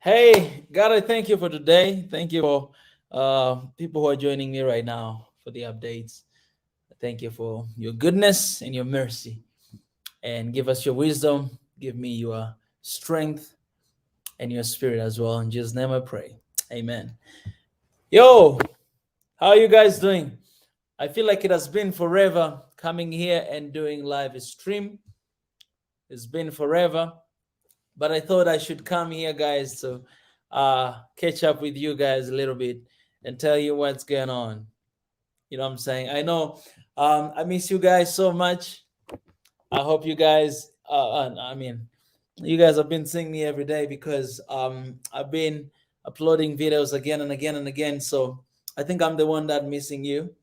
Hey, God, I thank you for today. Thank you for people who are joining me right now for the updates. Thank you for your goodness and your mercy. And give us your wisdom. Give me your strength and your spirit as well. In Jesus' name I pray. Amen. Yo, how are you guys doing? I feel like it has been forever coming here and doing live stream. It's been forever. But I thought I should come here, guys, to catch up with you guys a little bit and tell you what's going on. You know what I'm saying? I know I miss you guys so much. I hope you guys, you guys have been seeing me every day because I've been uploading videos again and again and again. So I think I'm the one that missing you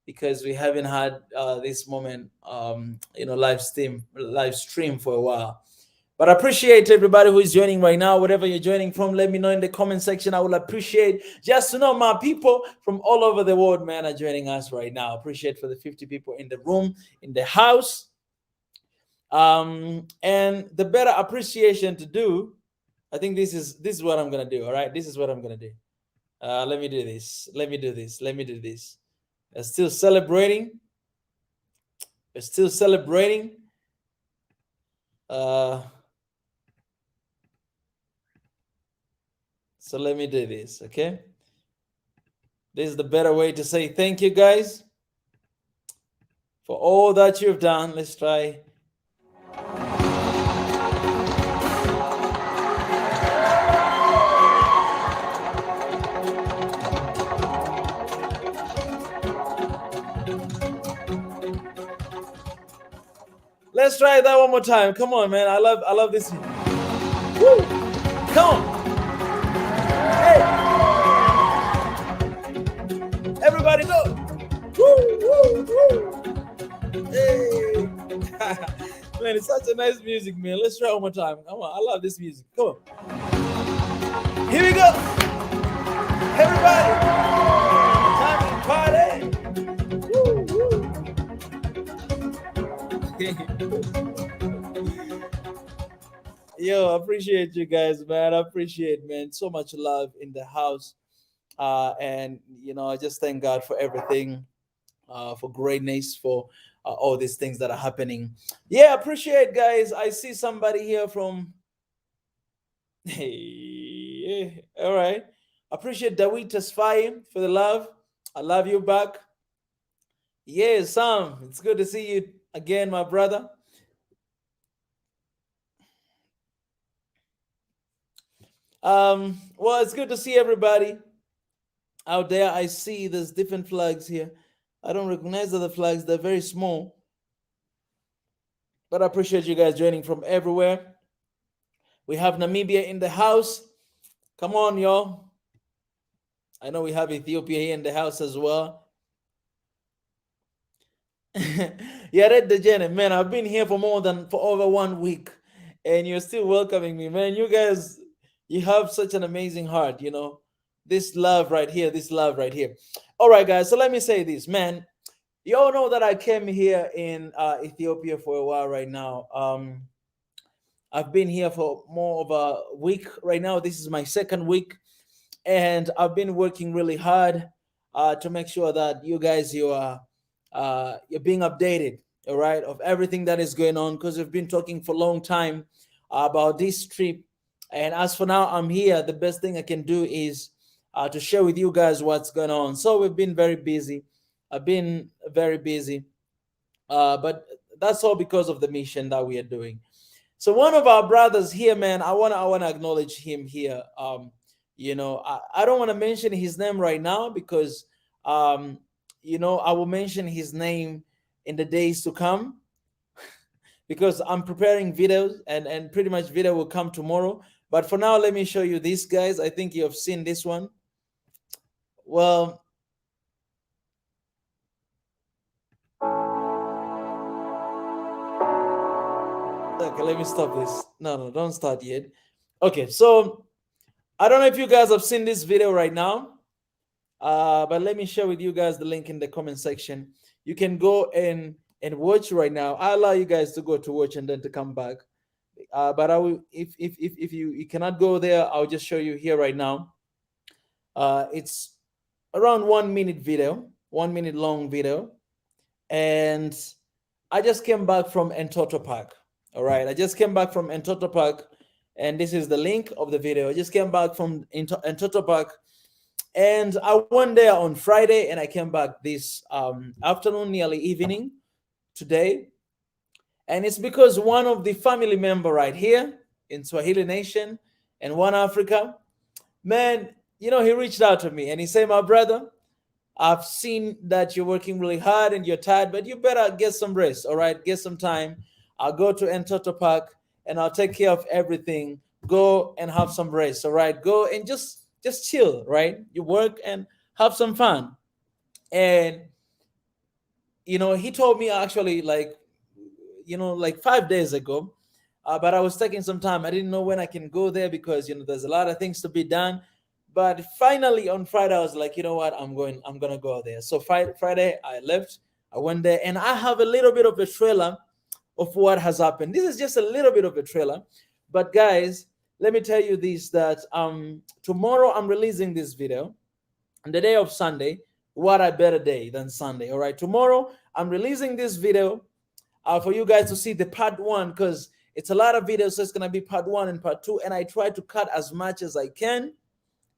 because we haven't had this moment, live stream for a while. But I appreciate everybody who is joining right now, wherever you're joining from. Let me know in the comment section. I will appreciate just to know my people from all over the world, man, are joining us right now. Appreciate for the 50 people in the room, in the house. And the better appreciation to do, I think this is what I'm gonna do. All right, this is what I'm gonna do. Let me do this. Let me do this. Let me do this. We're still celebrating. We're still celebrating. So let me do this, okay? This is the better way to say thank you, guys, for all that you've done. Let's try. Let's try that one more time. Come on, man. I love this. Woo! Come on. Hey! Everybody go! Woo! Woo! Woo! Hey! Man, it's such a nice music, man. Let's try one more time. Come on, I love this music. Come on. Here we go! Everybody! Time to party! Woo! Woo! Yo, I appreciate you guys, man. I appreciate, man, so much love in the house. And I just thank God for everything, for greatness, for all these things that are happening. Yeah, appreciate, guys. I see somebody here from. Hey, all right. Appreciate Dawit Tasfai for the love. I love you back. Yeah, Sam, it's good to see you again, my brother. Well, it's good to see everybody out there. I see there's different flags here. I don't recognize the other flags, they're very small. But I appreciate you guys joining from everywhere. We have Namibia in the house. Come on, y'all. I know we have Ethiopia here in the house as well. Yeah, Red the man, I've been here for over 1 week, and you're still welcoming me, man. You guys, you have such an amazing heart, This love right here, this love right here. All right, guys. So let me say this, man. You all know that I came here in Ethiopia for a while right now. I've been here for more of a week right now. This is my second week, and I've been working really hard to make sure that you guys you're being updated, all right, of everything that is going on, because we've been talking for a long time about this trip. And as for now, I'm here. The best thing I can do is to share with you guys what's going on. So we've been very busy. I've been very busy, but that's all because of the mission that we are doing. So one of our brothers here, man, I wanna acknowledge him here. I don't want to mention his name right now because I will mention his name in the days to come because I'm preparing videos and pretty much video will come tomorrow. But for now, let me show you these guys. I think you have seen this one. Well, okay, let me stop this. No, don't start yet. Okay, so I don't know if you guys have seen this video right now, but let me share with you guys the link in the comment section. You can go and watch right now. I allow you guys to go to watch and then to come back. But I will, if you cannot go there, I'll just show you here right now. It's around 1 minute video, 1 minute long video, and I just came back from Entoto Park. All right, I just came back from Entoto Park, and this is the link of the video. I just came back from Entoto Park, and I went there on Friday, and I came back this afternoon, nearly evening today. And it's because one of the family member right here in Swahili Nation and One Africa, man, he reached out to me and he said, my brother, I've seen that you're working really hard and you're tired, but you better get some rest, all right? Get some time. I'll go to Entoto Park and I'll take care of everything. Go and have some rest, all right? Go and just chill, right? You work and have some fun. And he told me actually like 5 days ago, but I was taking some time. I didn't know when I can go there because there's a lot of things to be done. But finally on Friday, I was like, you know what, I'm gonna go there. So Friday I left, I went there, and I have a little bit of a trailer of what has happened. This is just a little bit of a trailer, but guys, let me tell you this: that tomorrow I'm releasing this video on the day of Sunday. What a better day than Sunday. All right, tomorrow I'm releasing this video for you guys to see the part one, because it's a lot of videos, so it's gonna be part one and part two, and I try to cut as much as I can.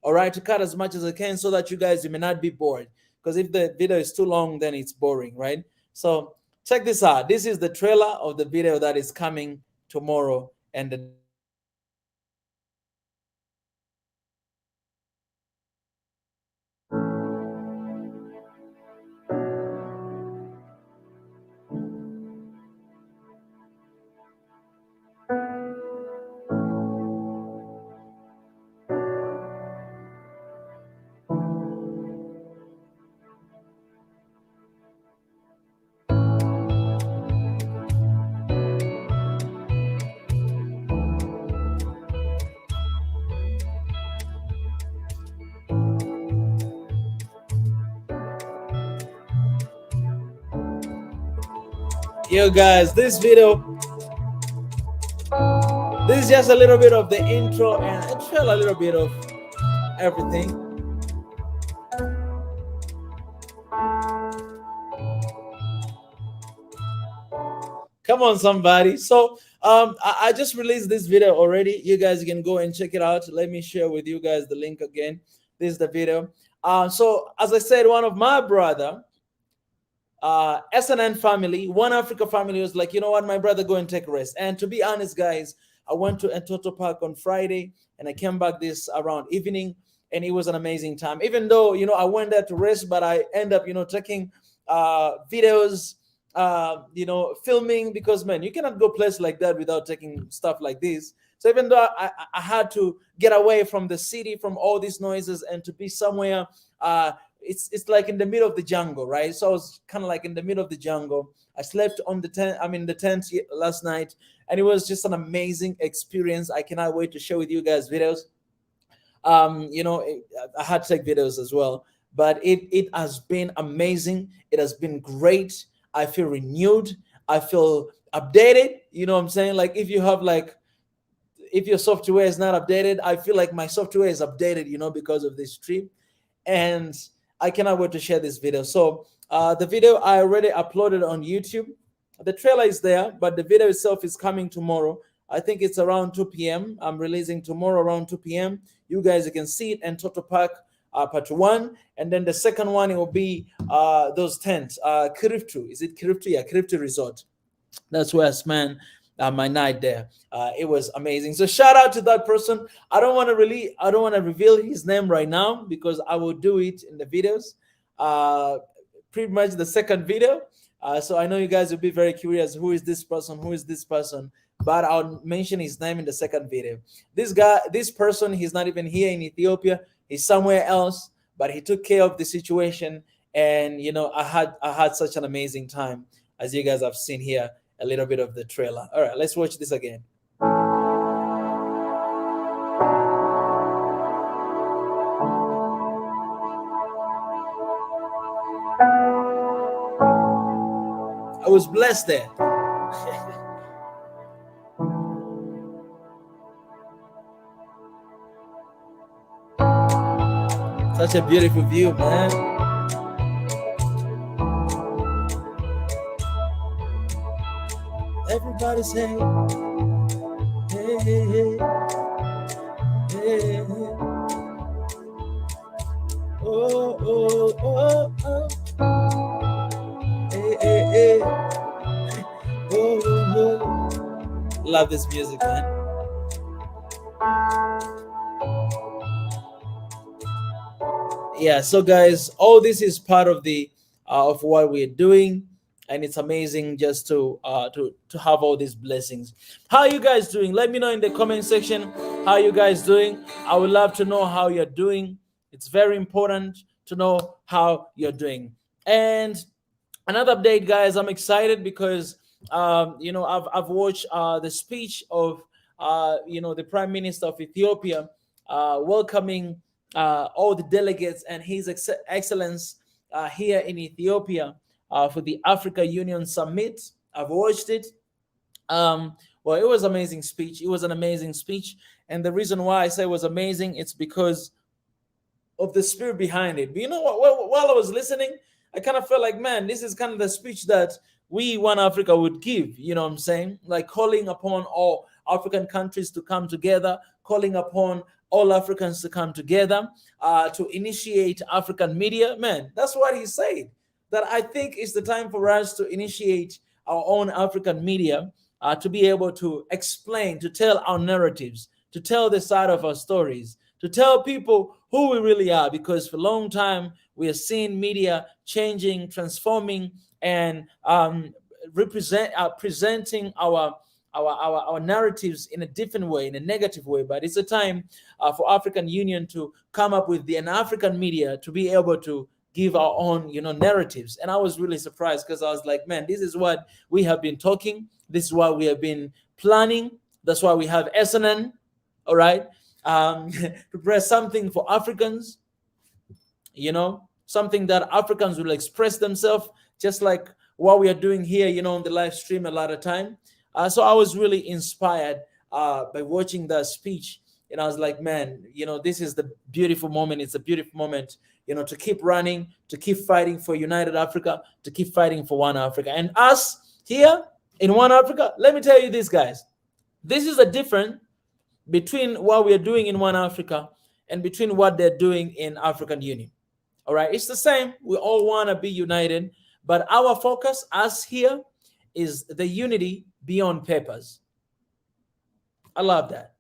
All right, to cut as much as I can so that you may not be bored, because if the video is too long, then it's boring, right? So check this out. This is the trailer of the video that is coming tomorrow and the day of Sunday. All right, so check this out. This is the trailer of the video that is coming tomorrow and the day of Sunday. Yo guys, this is just a little bit of the intro and a trail, a little bit of everything. Come on, somebody. So I just released this video already. You guys can go and check it out. Let me share with you guys the link again. This is the video. So as I said, one of my brother, SNN family, One Africa family, was like, you know what, my brother, go and take a rest. And to be honest, guys, I went to Entoto Park on Friday and I came back this around evening, and it was an amazing time. Even though I went there to rest, but I end up taking videos, filming, because man, you cannot go place like that without taking stuff like this. So even though I had to get away from the city, from all these noises, and to be somewhere, it's like in the middle of the jungle, right? So I was kind of like in the middle of the jungle. I slept on the tent. I'm in the tent last night, and it was just an amazing experience. I cannot wait to share with you guys videos. I had to take videos as well, but it has been amazing. It has been great. I feel renewed. I feel updated. You know what I'm saying? Like if your software is not updated, I feel like my software is updated, because of this trip. And I cannot wait to share this video. So the video I already uploaded on YouTube. The trailer is there, but the video itself is coming tomorrow. I think it's around 2 p.m. I'm releasing tomorrow around 2 p.m. You guys can see it. And Entoto Park part one. And then the second one, it will be those tents. Kiriftu. Is it Kiriftu? Yeah, Kiriftu Resort. That's where I spent my night there. It was amazing. So shout out to that person. I don't want to reveal his name right now because I will do it in the videos. Pretty much the second video. So I know you guys will be very curious. Who is this person? Who is this person? But I'll mention his name in the second video. This person, he's not even here in Ethiopia. He's somewhere else, but he took care of the situation. And I had such an amazing time, as you guys have seen here. A little bit of the trailer. All right, let's watch this again. I was blessed there. Such a beautiful view, man. Everybody say, hey, hey, hey, hey, hey. Oh, oh, oh, oh. Hey, hey, hey. Oh, oh, oh. Love this music, man. Yeah, so guys, all this is part of the of what we're doing, and it's amazing just to have all these blessings. How are you guys doing? Let me know in the comment section how you guys doing. I would love to know how you're doing. It's very important to know how you're doing. And another update, guys, I'm excited because I've watched the speech of the Prime Minister of Ethiopia welcoming all the delegates and His Excellence here in Ethiopia for the Africa Union Summit. I've watched it. Well, it was amazing speech. It was an amazing speech, and the reason why I say it was amazing, it's because of the spirit behind it. But you know what? While I was listening, I kind of felt like, man, this is kind of the speech that we, One Africa, would give. You know what I'm saying? Like calling upon all African countries to come together, calling upon all Africans to come together to initiate African media. Man, that's what he said. That I think it's the time for us to initiate our own African media to be able to explain, to tell our narratives, to tell the side of our stories, to tell people who we really are, because for a long time we have seen media changing, transforming, and presenting our narratives in a different way, in a negative way. But it's a time for African Union to come up with an African media to be able to give our own narratives. And I was really surprised because I was like, man, this is what we have been talking, this is what we have been planning. That's why we have SNN, all right, prepare something for Africans, something that Africans will express themselves, just like what we are doing here, on the live stream a lot of time. So I was really inspired by watching the speech, and I was like, man, this is the beautiful moment. It's a beautiful moment, to keep running, to keep fighting for United Africa, to keep fighting for One Africa. And us here in One Africa, let me tell you this, guys, this is a difference between what we are doing in One Africa and between what they're doing in African Union. All right, it's the same. We all want to be united, but our focus, us here, is the unity beyond papers. I love that.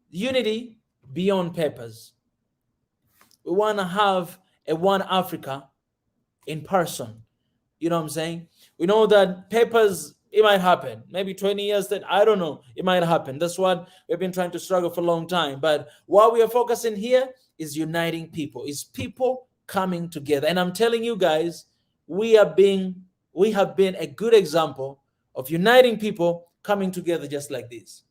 Unity beyond papers. We want to have a One Africa in person. You know what I'm saying? We know that papers, it might happen. Maybe 20 years, that I don't know. It might happen. That's what we've been trying to struggle for a long time. But what we are focusing here is uniting people, is people coming together. And I'm telling you guys, we have been a good example of uniting people coming together just like this.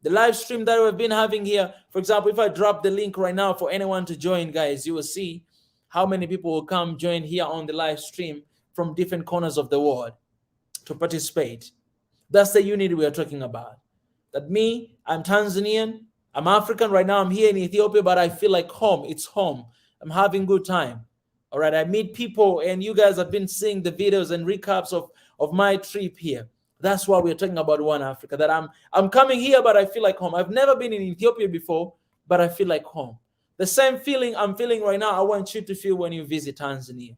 The live stream that we've been having here, for example, if I drop the link right now for anyone to join, guys, you will see how many people will come join here on the live stream from different corners of the world to participate. That's the unity we are talking about. That me, I'm Tanzanian, I'm African right now, I'm here in Ethiopia, but I feel like home. It's home. I'm having good time. All right, I meet people, and you guys have been seeing the videos and recaps of my trip here. That's why we're talking about One Africa, that I'm coming here, but I feel like home. I've never been in Ethiopia before, but I feel like home. The same feeling I'm feeling right now, I want you to feel when you visit Tanzania.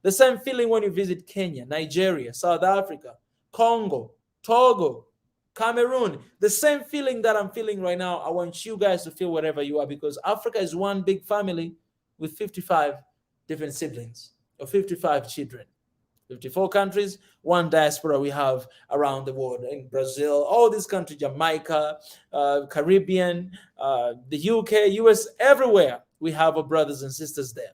The same feeling when you visit Kenya, Nigeria, South Africa, Congo, Togo, Cameroon. The same feeling that I'm feeling right now, I want you guys to feel wherever you are, because Africa is one big family with 55 different siblings or 55 children. 54 countries, one diaspora we have around the world, in Brazil, all these countries, Jamaica, Caribbean, the UK, US, everywhere we have our brothers and sisters there.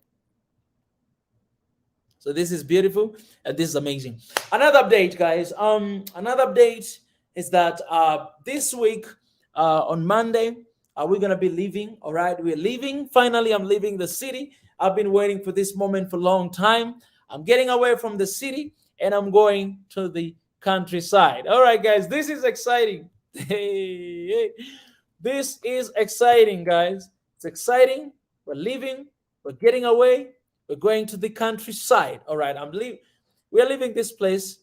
So this is beautiful and this is amazing. Another update, guys. Another update is that this week on Monday, we're gonna be leaving. All right, we're leaving. Finally, I'm leaving the city. I've been waiting for this moment for a long time. I'm getting away from the city and I'm going to the countryside. All right, guys, this is exciting. This is exciting, guys. It's exciting We're leaving. We're getting away. We're going to the countryside. All right, I'm leaving. We're leaving this place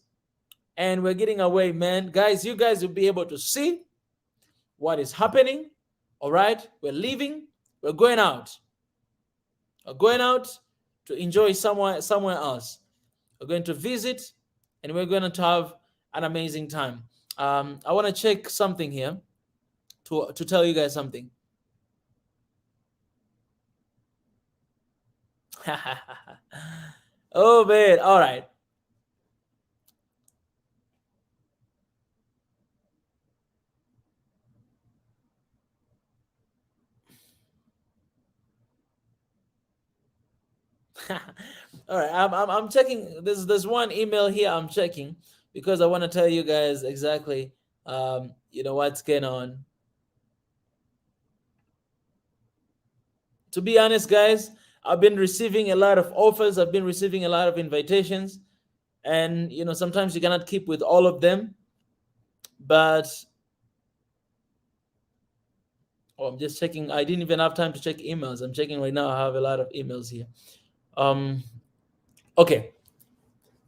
and we're getting away, man. Guys, you guys will be able to see what is happening. All right, we're leaving. We're going out. We're going out to enjoy somewhere else. We're going to visit, and we're going to have an amazing time. I want to check something here to tell you guys something. Oh man! All right. All right. I'm checking. There's one email here. I'm checking because I want to tell you guys exactly. What's going on. To be honest, guys, I've been receiving a lot of offers. I've been receiving a lot of invitations, and sometimes you cannot keep with all of them. But I'm just checking. I didn't even have time to check emails. I'm checking right now. I have a lot of emails here. Um, okay,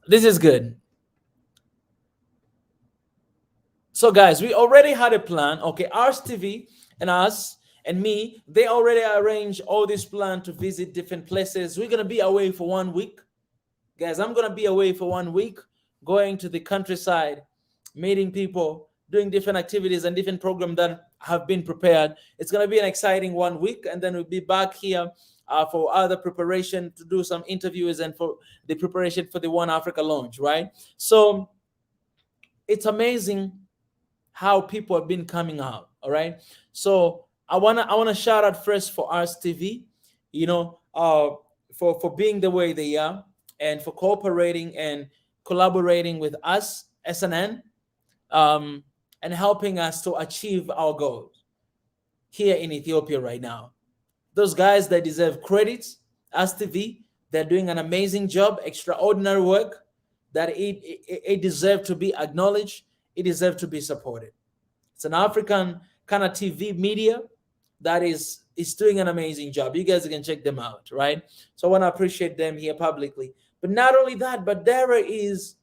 this is good. So, guys, we already had a plan. Okay, Ars TV and us and me, they already arranged all this plan to visit different places. We're gonna be away for 1 week. Guys, I'm gonna be away for 1 week, going to the countryside, meeting people, doing different activities and different programs that have been prepared. It's gonna be an exciting 1 week, and then we'll be back here for other preparation to do some interviews and for the preparation for the One Africa launch, right? So it's amazing how people have been coming out. All right. So I wanna shout out first for Ars TV, for being the way they are and for cooperating and collaborating with us, SNN, um, and helping us to achieve our goals here in Ethiopia right now. Those guys that deserve credits, Ars TV, they're doing an amazing job, extraordinary work that it deserves to be acknowledged. It deserves to be supported. It's an African kind of TV media that is doing an amazing job. You guys can check them out, right? So I want to appreciate them here publicly. But not only that, but there is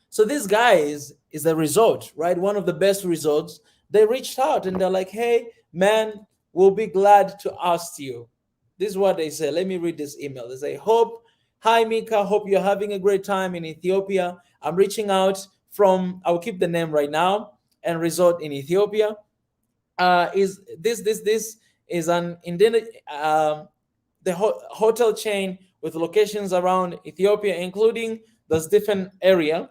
so this guy is a result, right? One of the best results. They reached out and they're like, "Hey, man, we'll be glad to ask you." This is what they say. Let me read this email. They say, "Hi Mika, hope you're having a great time in Ethiopia. I'm reaching out from, I'll keep the name right now, and resort in Ethiopia. Is this is an indent the hotel chain with locations around Ethiopia, including those different area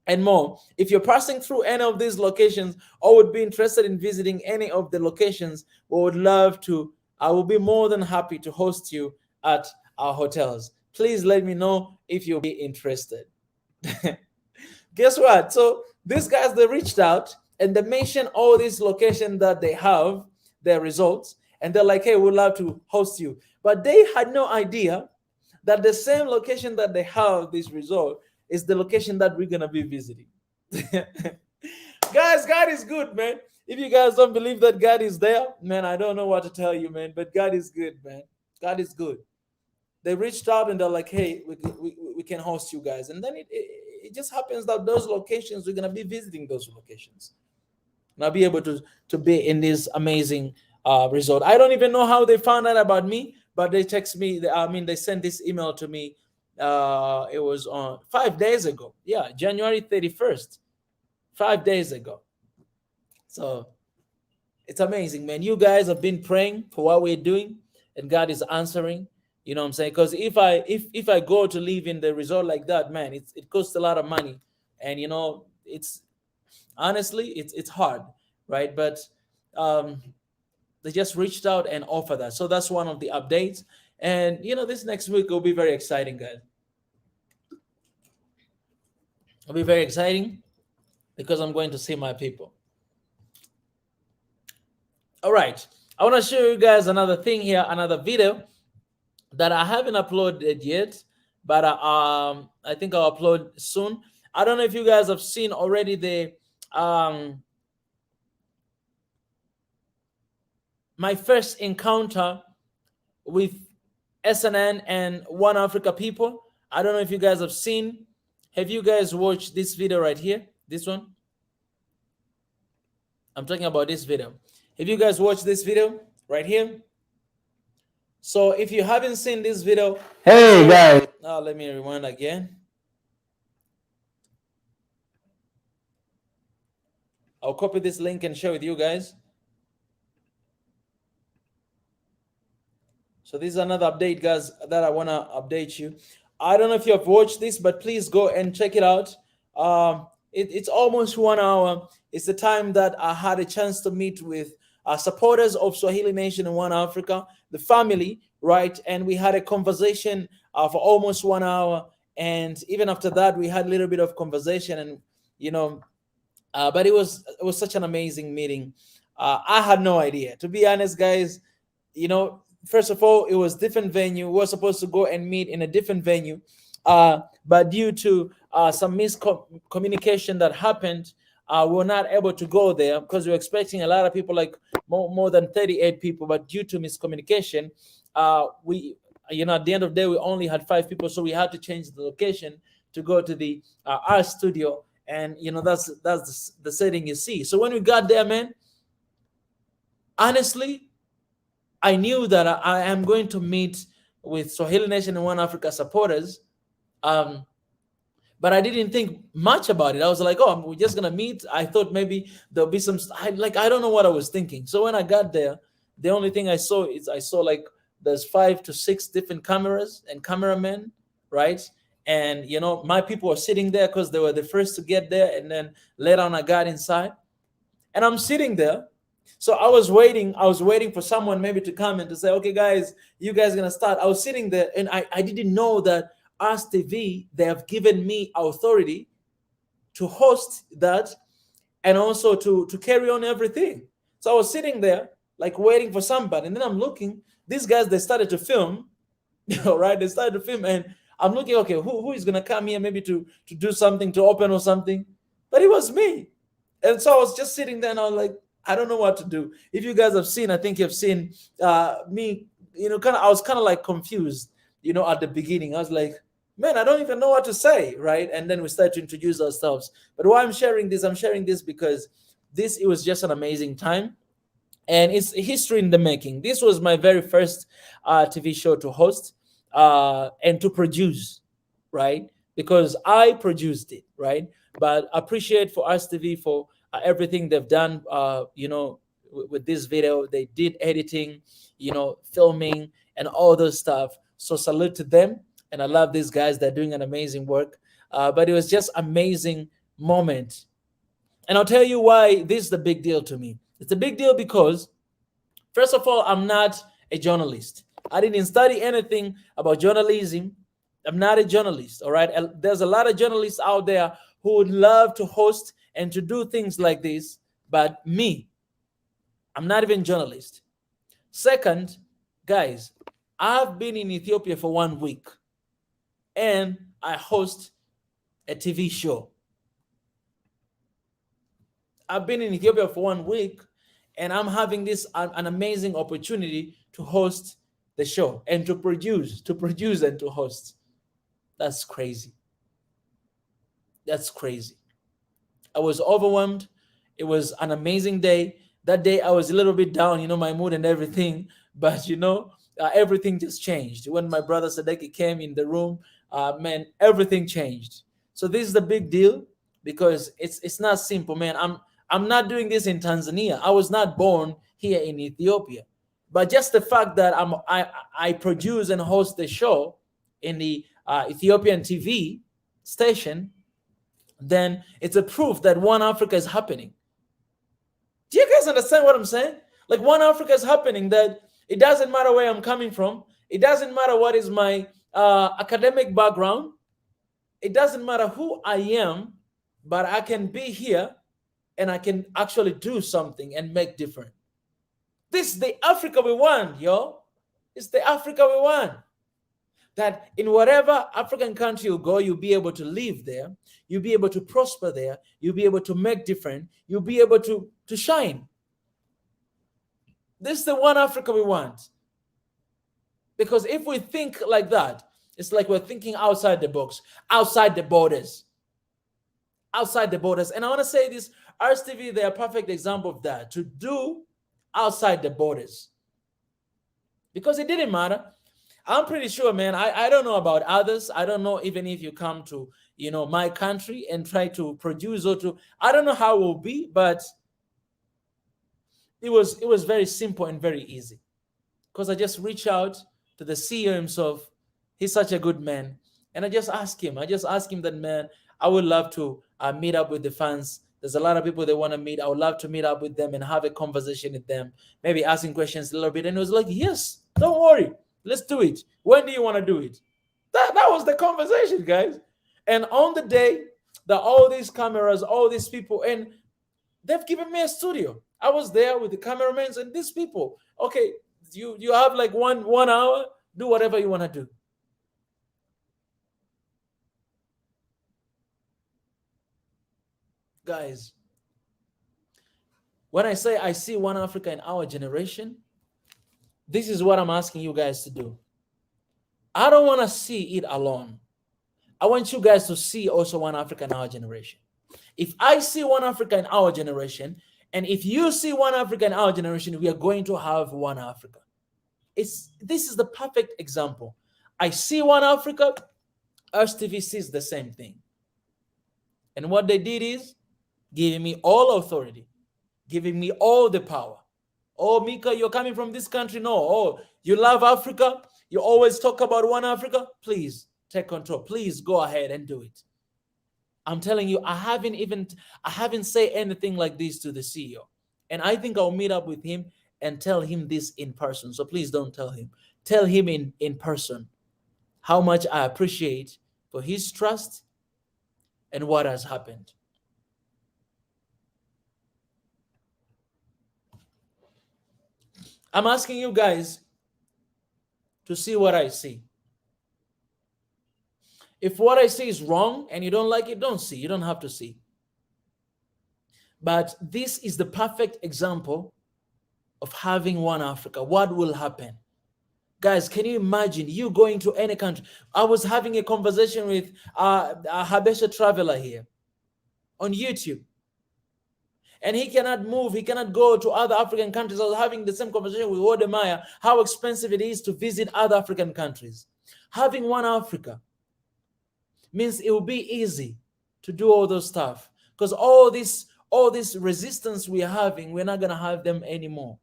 and more. If you're passing through any of these locations or would be interested in visiting any of the locations, we would love to. I will be more than happy to host you at our hotels. Please let me know if you'll be interested." Guess what? So these guys, they reached out and they mentioned all these locations that they have their results, and they're like, "Hey, we'd love to host you." But they had no idea that the same location that they have this resort is the location that we're gonna be visiting. Guys, God is good, man. If you guys don't believe that God is there, man, I don't know what to tell you, man. But God is good, man. God is good. They reached out and they're like, "Hey, we can host you guys." And then it just happens that those locations, we're going to be visiting those locations. And I'll be able to be in this amazing resort. I don't even know how they found out about me, but they text me. I mean, they sent this email to me. It was on 5 days ago. Yeah, January 31st, 5 days ago. So it's amazing, man. You guys have been praying for what we're doing, and God is answering. You know what I'm saying? Because if I go to live in the resort like that, man, it costs a lot of money, and it's honestly it's hard, right? But they just reached out and offered that. So that's one of the updates. And this next week will be very exciting, guys. It'll be very exciting because I'm going to see my people. All right. I want to show you guys another thing here, another video that I haven't uploaded yet, but I think I'll upload soon. I don't know if you guys have seen already my first encounter with SNN and One Africa People. I don't know if you guys have seen. Have you guys watched this video right here? This one? I'm talking about this video. Have you guys watched this video right here? So if you haven't seen this video, hey guys. Let me rewind again. I'll copy this link and share with you guys. So this is another update, guys, that I want to update you. I don't know if you have watched this, but please go and check it out. It's almost 1 hour. It's the time that I had a chance to meet with supporters of Swahili Nation in One Africa, the family, right? And we had a conversation for almost 1 hour. And even after that, we had a little bit of conversation, and but it was such an amazing meeting. I had no idea, to be honest, guys. First of all, it was different venue. We were supposed to go and meet in a different venue, but due to some miscommunication that happened, we were not able to go there because we were expecting a lot of people, like more than 38 people. But due to miscommunication, we, at the end of the day, we only had 5 people, so we had to change the location to go to the art studio, and that's the setting you see. So when we got there, man, honestly, I knew that I am going to meet with Swahili Nation and One Africa supporters, but I didn't think much about it. I was like, oh, we're just gonna meet. I thought maybe there'll be some. I don't know what I was thinking. So when I got there, the only thing I saw like there's 5 to 6 different cameras and cameramen, right? And my people were sitting there because they were the first to get there, and then later on I got inside, and I'm sitting there. So I was waiting for someone maybe to come and to say, okay, guys, you guys are gonna start. I was sitting there, and I didn't know that Us TV, they have given me authority to host that, and also to carry on everything. So I was sitting there like waiting for somebody, and then I'm looking, these guys, they started to film, right? They started to film, and I'm looking, okay, who is gonna come here maybe to do something, to open or something? But it was me. And so I was just sitting there, and I was like, I don't know what to do. If you guys have seen, I think you've seen me, I was kind of like confused, at the beginning. I was like, man, I don't even know what to say, right? And then we started to introduce ourselves. But why I'm sharing this because it was just an amazing time. And it's a history in the making. This was my very first TV show to host and to produce, right? Because I produced it, right? But I appreciate for Us TV for everything they've done, with this video. They did editing, filming, and all those stuff. So salute to them. And I love these guys. They're doing an amazing work. But it was just amazing moment. And I'll tell you why this is the big deal to me. It's a big deal because, first of all, I'm not a journalist. I didn't study anything about journalism. I'm not a journalist, all right? There's a lot of journalists out there who would love to host and to do things like this, but me, I'm not even a journalist. Second, guys, I've been in Ethiopia for 1 week, and I host a TV show. I've been in Ethiopia for 1 week, and I'm having this an amazing opportunity to host the show and to produce and to host. That's crazy. That's crazy. I was overwhelmed. It was an amazing day. That day I was a little bit down, my mood and everything, but everything just changed. When my brother Sadeki came in the room, man, everything changed. So this is the big deal because it's not simple, man. I'm not doing this in Tanzania. I was not born here in Ethiopia. But just the fact that I produce and host the show in the Ethiopian TV station, then it's a proof that One Africa is happening. Do you guys understand what I'm saying? Like, One Africa is happening, that it doesn't matter where I'm coming from. It doesn't matter what is my academic background. It doesn't matter who I am, but I can be here and I can actually do something and make difference. This is the Africa we want, yo. It's the Africa we want. That in whatever African country you go, you'll be able to live there. You'll be able to prosper there. You'll be able to make difference. You'll be able to shine. This is the one Africa we want. Because if we think like that, it's like we're thinking outside the box, outside the borders, outside the borders. And I want to say this, RSTV, they're a perfect example of that, to do outside the borders. Because it didn't matter. I'm pretty sure, man. I don't know about others. I don't know even if you come to, my country and try to produce or to, I don't know how it will be, but it was very simple and very easy. Because I just reach out to the CEO himself. He's such a good man. And I just ask him that, man, I would love to meet up with the fans. There's a lot of people they want to meet. I would love to meet up with them and have a conversation with them, maybe asking questions a little bit. And it was like, yes, don't worry. Let's do it. When do you want to do it? That was the conversation, guys. And on the day that all these cameras, all these people, and they've given me a studio. I was there with the cameramen and these people. Okay, you have like one hour, do whatever you want to do. Guys, when I say I see one Africa in our generation, this is what I'm asking you guys to do. I don't want to see it alone. I want you guys to see also one Africa in our generation. If I see one Africa in our generation, and if you see one Africa in our generation, we are going to have one Africa. This is the perfect example. I see one Africa, TV sees the same thing. And what they did is giving me all authority, giving me all the power. Oh, Mika, you're coming from this country. No. Oh, you love Africa. You always talk about one Africa. Please take control. Please go ahead and do it. I'm telling you, I haven't said anything like this to the CEO. And I think I'll meet up with him and tell him this in person. So please don't tell him. Tell him in person how much I appreciate for his trust and what has happened. I'm asking you guys to see what I see. If what I see is wrong and you don't like it, don't see. You don't have to see. But this is the perfect example of having one Africa. What will happen? Guys, can you imagine you going to any country? I was having a conversation with a Habesha traveler here on YouTube. And he cannot move. He cannot go to other African countries. I was having the same conversation with Wodemaya, how expensive it is to visit other African countries. Having one Africa means it will be easy to do all those stuff. Because all this resistance we're having, we're not going to have them anymore.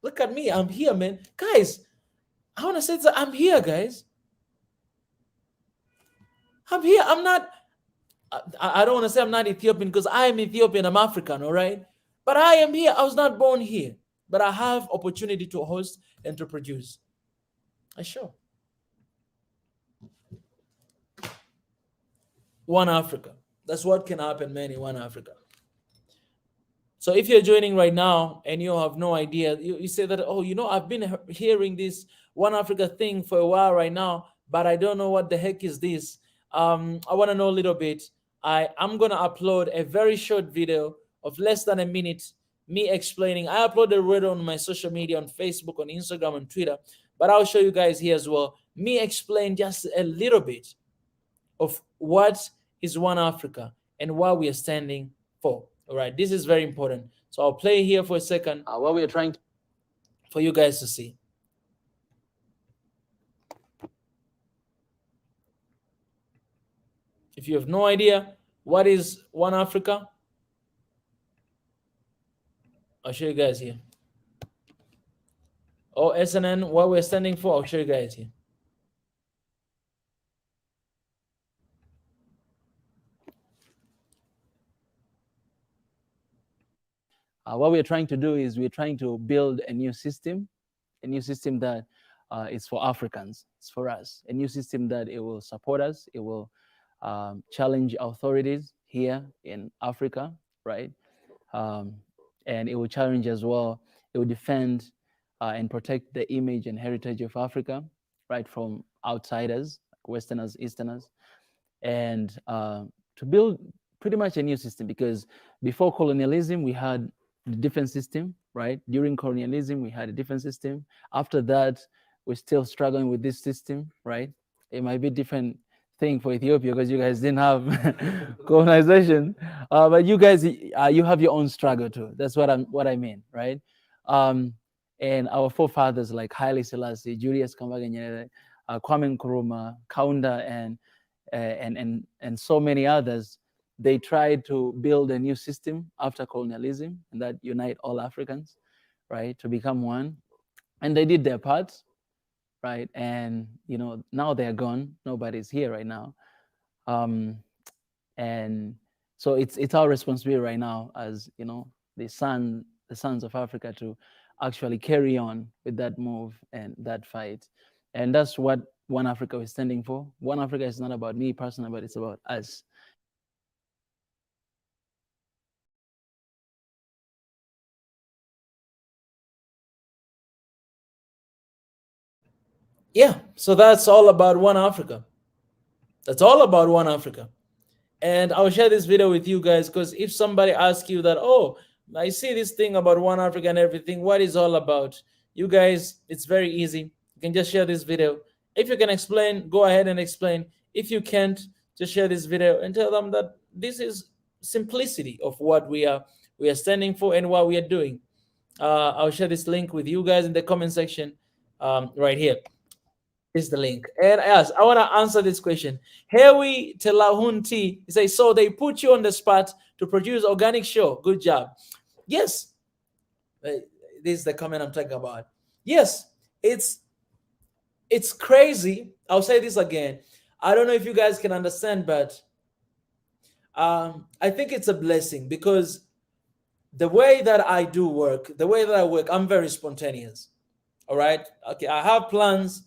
Look at me. I'm here, man. Guys, I want to say that I'm here, guys. I'm here. I'm not... I don't want to say I'm not Ethiopian because I am Ethiopian. I'm African, all right? But I am here. I was not born here. But I have opportunity to host and to produce. I sure. One Africa. That's what can happen, man, in one Africa. So if you're joining right now and you have no idea, you say that, oh, I've been hearing this One Africa thing for a while right now, but I don't know what the heck is this. I want to know a little bit. I'm going to upload a very short video of less than a minute, me explaining. I uploaded it on my social media, on Facebook, on Instagram, and Twitter, but I'll show you guys here as well. Me explain just a little bit of what is One Africa and what we are standing for. All right, this is very important. So I'll play here for a second what we are trying for you guys to see. If you have no idea what is One Africa, I'll show you guys here. Or SNN, what we're standing for, I'll show you guys here. What we're trying to do is we're trying to build a new system that is for Africans. It's for us. A new system that it will support us. It will challenge authorities here in Africa, right? And it will challenge as well. It will defend and protect the image and heritage of Africa, right, from outsiders, like Westerners, Easterners, and to build pretty much a new system. Because before colonialism, we had a different system, right? During colonialism, we had a different system. After that, we're still struggling with this system, right? It might be different thing for Ethiopia because you guys didn't have colonization, but you guys, you have your own struggle too. That's what I mean, right? Um, and our forefathers like Haile Selassie, Julius Kambarage Nyerere, Kwame Nkrumah, Kaunda, and so many others, they tried to build a new system after colonialism and that unite all Africans, right, to become one. And they did their part, right? And now they're gone. Nobody's here right now. Um, and so it's our responsibility right now as the sons of Africa to actually carry on with that move and that fight. And that's what One Africa is standing for. One Africa is not about me personally, but it's about us. Yeah, so that's all about One Africa. That's all about One Africa. And I'll share this video with you guys because if somebody asks you that, oh, I see this thing about One Africa and everything, what is all about? You guys, it's very easy. You can just share this video. If you can explain, go ahead and explain. If you can't, just share this video and tell them that this is simplicity of what we are standing for and what we are doing. I'll share this link with you guys in the comment section right here is the link. And yes, I want to answer this question. Hewi Telahunti, he says, so they put you on the spot to produce organic show. Good job. Yes, this is the comment I'm talking about. Yes, it's crazy. I'll say this again. I don't know if you guys can understand, but I think it's a blessing because the way that I do work, the way that I work, I'm very spontaneous. All right. Okay. I have plans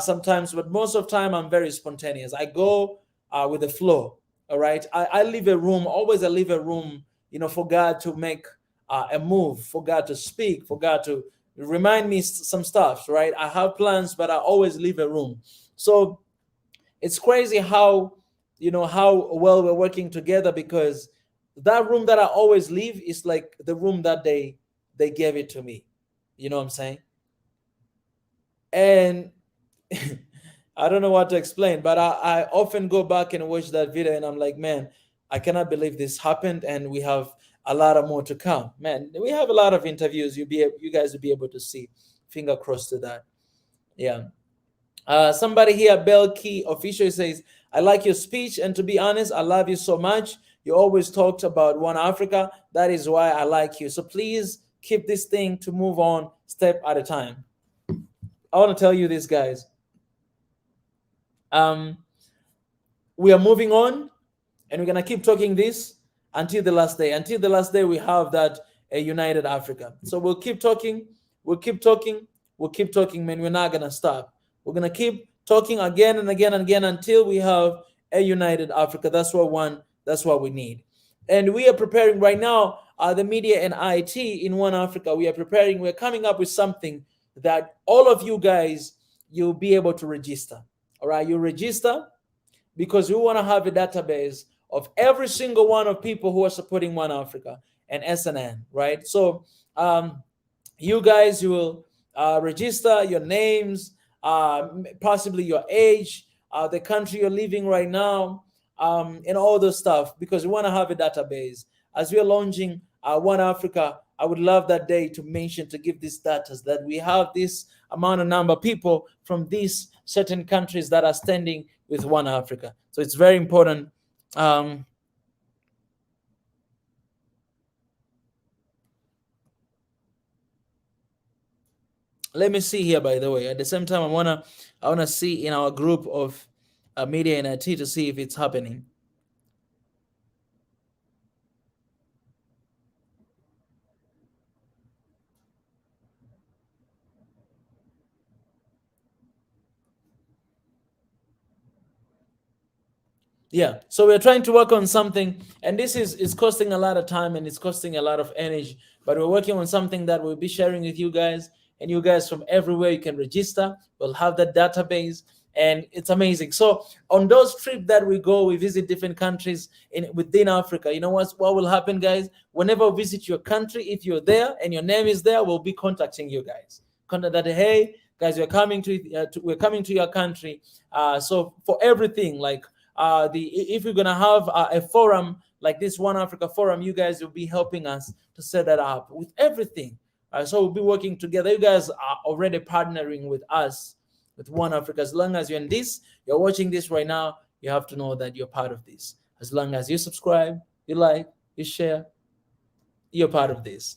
sometimes, but most of the time I'm very spontaneous. I go with the flow. All right. I leave a room, always I leave a room, for God to make a move, for God to speak, for God to remind me some stuff. Right. I have plans, but I always leave a room. So it's crazy how well we're working together because that room that I always leave is like the room that they gave it to me. You know what I'm saying? And I don't know what to explain, but I often go back and watch that video and I'm like, man, I cannot believe this happened, and we have a lot of more to come. Man, we have a lot of interviews. You guys will be able to see. Finger crossed to that. Yeah. Somebody here, Bell Key Official, says, I like your speech, and to be honest, I love you so much. You always talked about One Africa. That is why I like you. So please keep this thing to move on step at a time. I want to tell you this, guys. Um, we are moving on, and we're gonna keep talking this until the last day. Until the last day, we have that a united Africa. So we'll keep talking. We'll keep talking. We'll keep talking, man. We're not gonna stop. We're gonna keep talking again and again and again until we have a united Africa. That's what one. That's what we need. And we are preparing right now. The media and IT in One Africa. We are preparing. We're coming up with something that all of you guys you'll be able to register. All right, you register because we want to have a database of every single one of people who are supporting One Africa and SNN, right? So you guys, you will register your names, possibly your age, the country you're living right now, and all those stuff because we want to have a database. As we are launching One Africa, I would love that day to mention, to give this data that we have this amount of number of people from these certain countries that are standing with One Africa. So it's very important. Let me see here, by the way. At the same time, I wanna see in our group of media and IT to see if it's happening. Yeah, so we're trying to work on something, and this is costing a lot of time and it's costing a lot of energy. But we're working on something that we'll be sharing with you guys, and you guys from everywhere you can register. We'll have that database, and it's amazing. So on those trips that we go, we visit different countries in within Africa. You know what will happen, guys? Whenever we visit your country, if you're there and your name is there, we'll be contacting you guys. Contact that, hey, guys, we're coming to your country. So for everything, like the if we're gonna have a forum like this One Africa Forum, you guys will be helping us to set that up with everything. So we'll be working together. You guys are already partnering with us with One Africa. As long as you're watching this right now, you have to know that you're part of this. As long as you subscribe, you like, you share, you're part of this.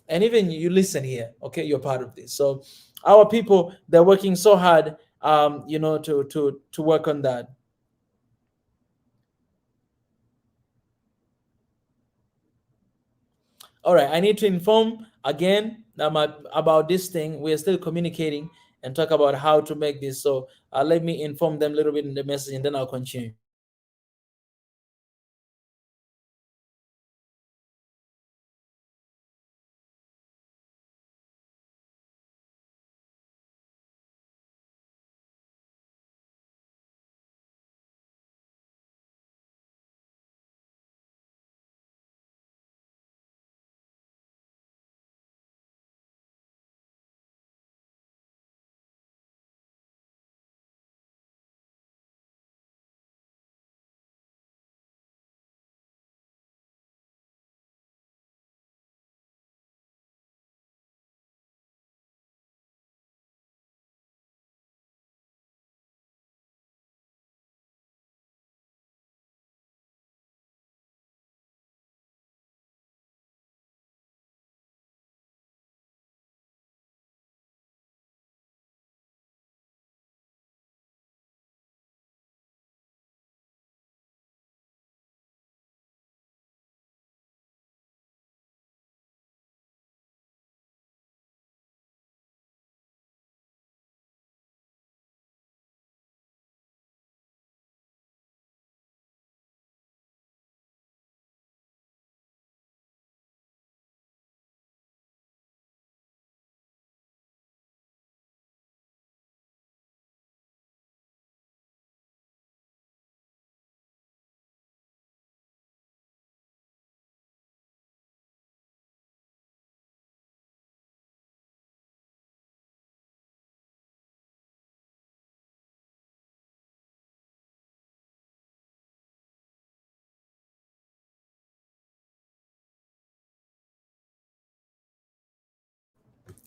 And even you listen here, okay, you're part of this. So our people, they're working so hard, to work on that. All right, I need to inform again about this thing. We are still communicating and talk about how to make this. So let me inform them a little bit in the message, and then I'll continue.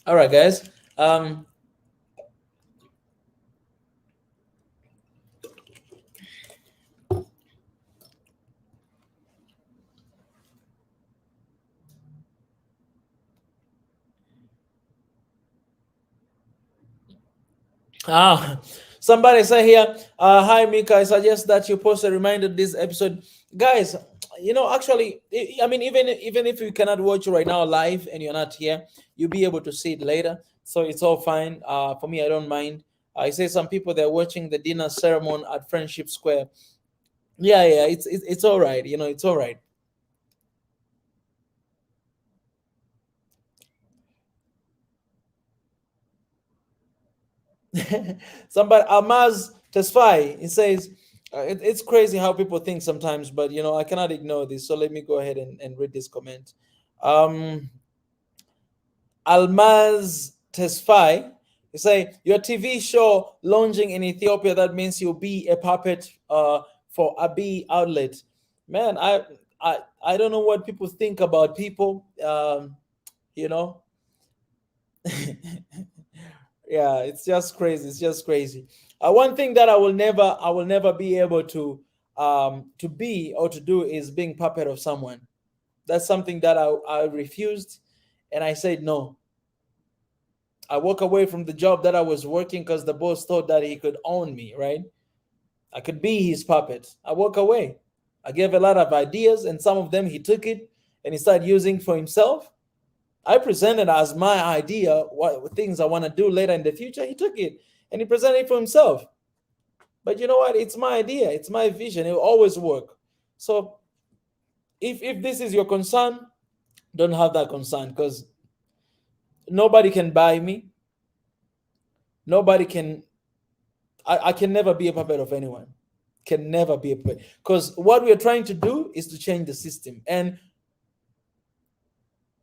All right, guys. Ah, somebody say here, hi Mika, I suggest that you post a reminder this episode. Guys, actually, I mean, even if you cannot watch right now live and you're not here, you'll be able to see it later. So it's all fine. For me, I don't mind. I say some people they're watching the dinner ceremony at Friendship Square. Yeah, yeah, it's all right. It's all right. Somebody Almaz Tesfai, he says, it's crazy how people think sometimes, but I cannot ignore this. So let me go ahead and read this comment. Um, Almaz Tesfai, you say your TV show launching in Ethiopia. That means you'll be a puppet for Abiy outlet. Man, I don't know what people think about people. You know, yeah, it's just crazy. It's just crazy. One thing that I will never be able to be or to do is being puppet of someone. That's something that I refused, and I said no. I walk away from the job that I was working because the boss thought that he could own me, right? I could be his puppet. I walk away. I gave a lot of ideas, and some of them he took it and he started using for himself. I presented as my idea what things I want to do later in the future. He took it and he presented it for himself. But you know what? It's my idea. It's my vision. It will always work. So if this is your concern, don't have that concern because nobody can buy me. Nobody can. I can never be a puppet of anyone. Can never be a puppet because what we are trying to do is to change the system. And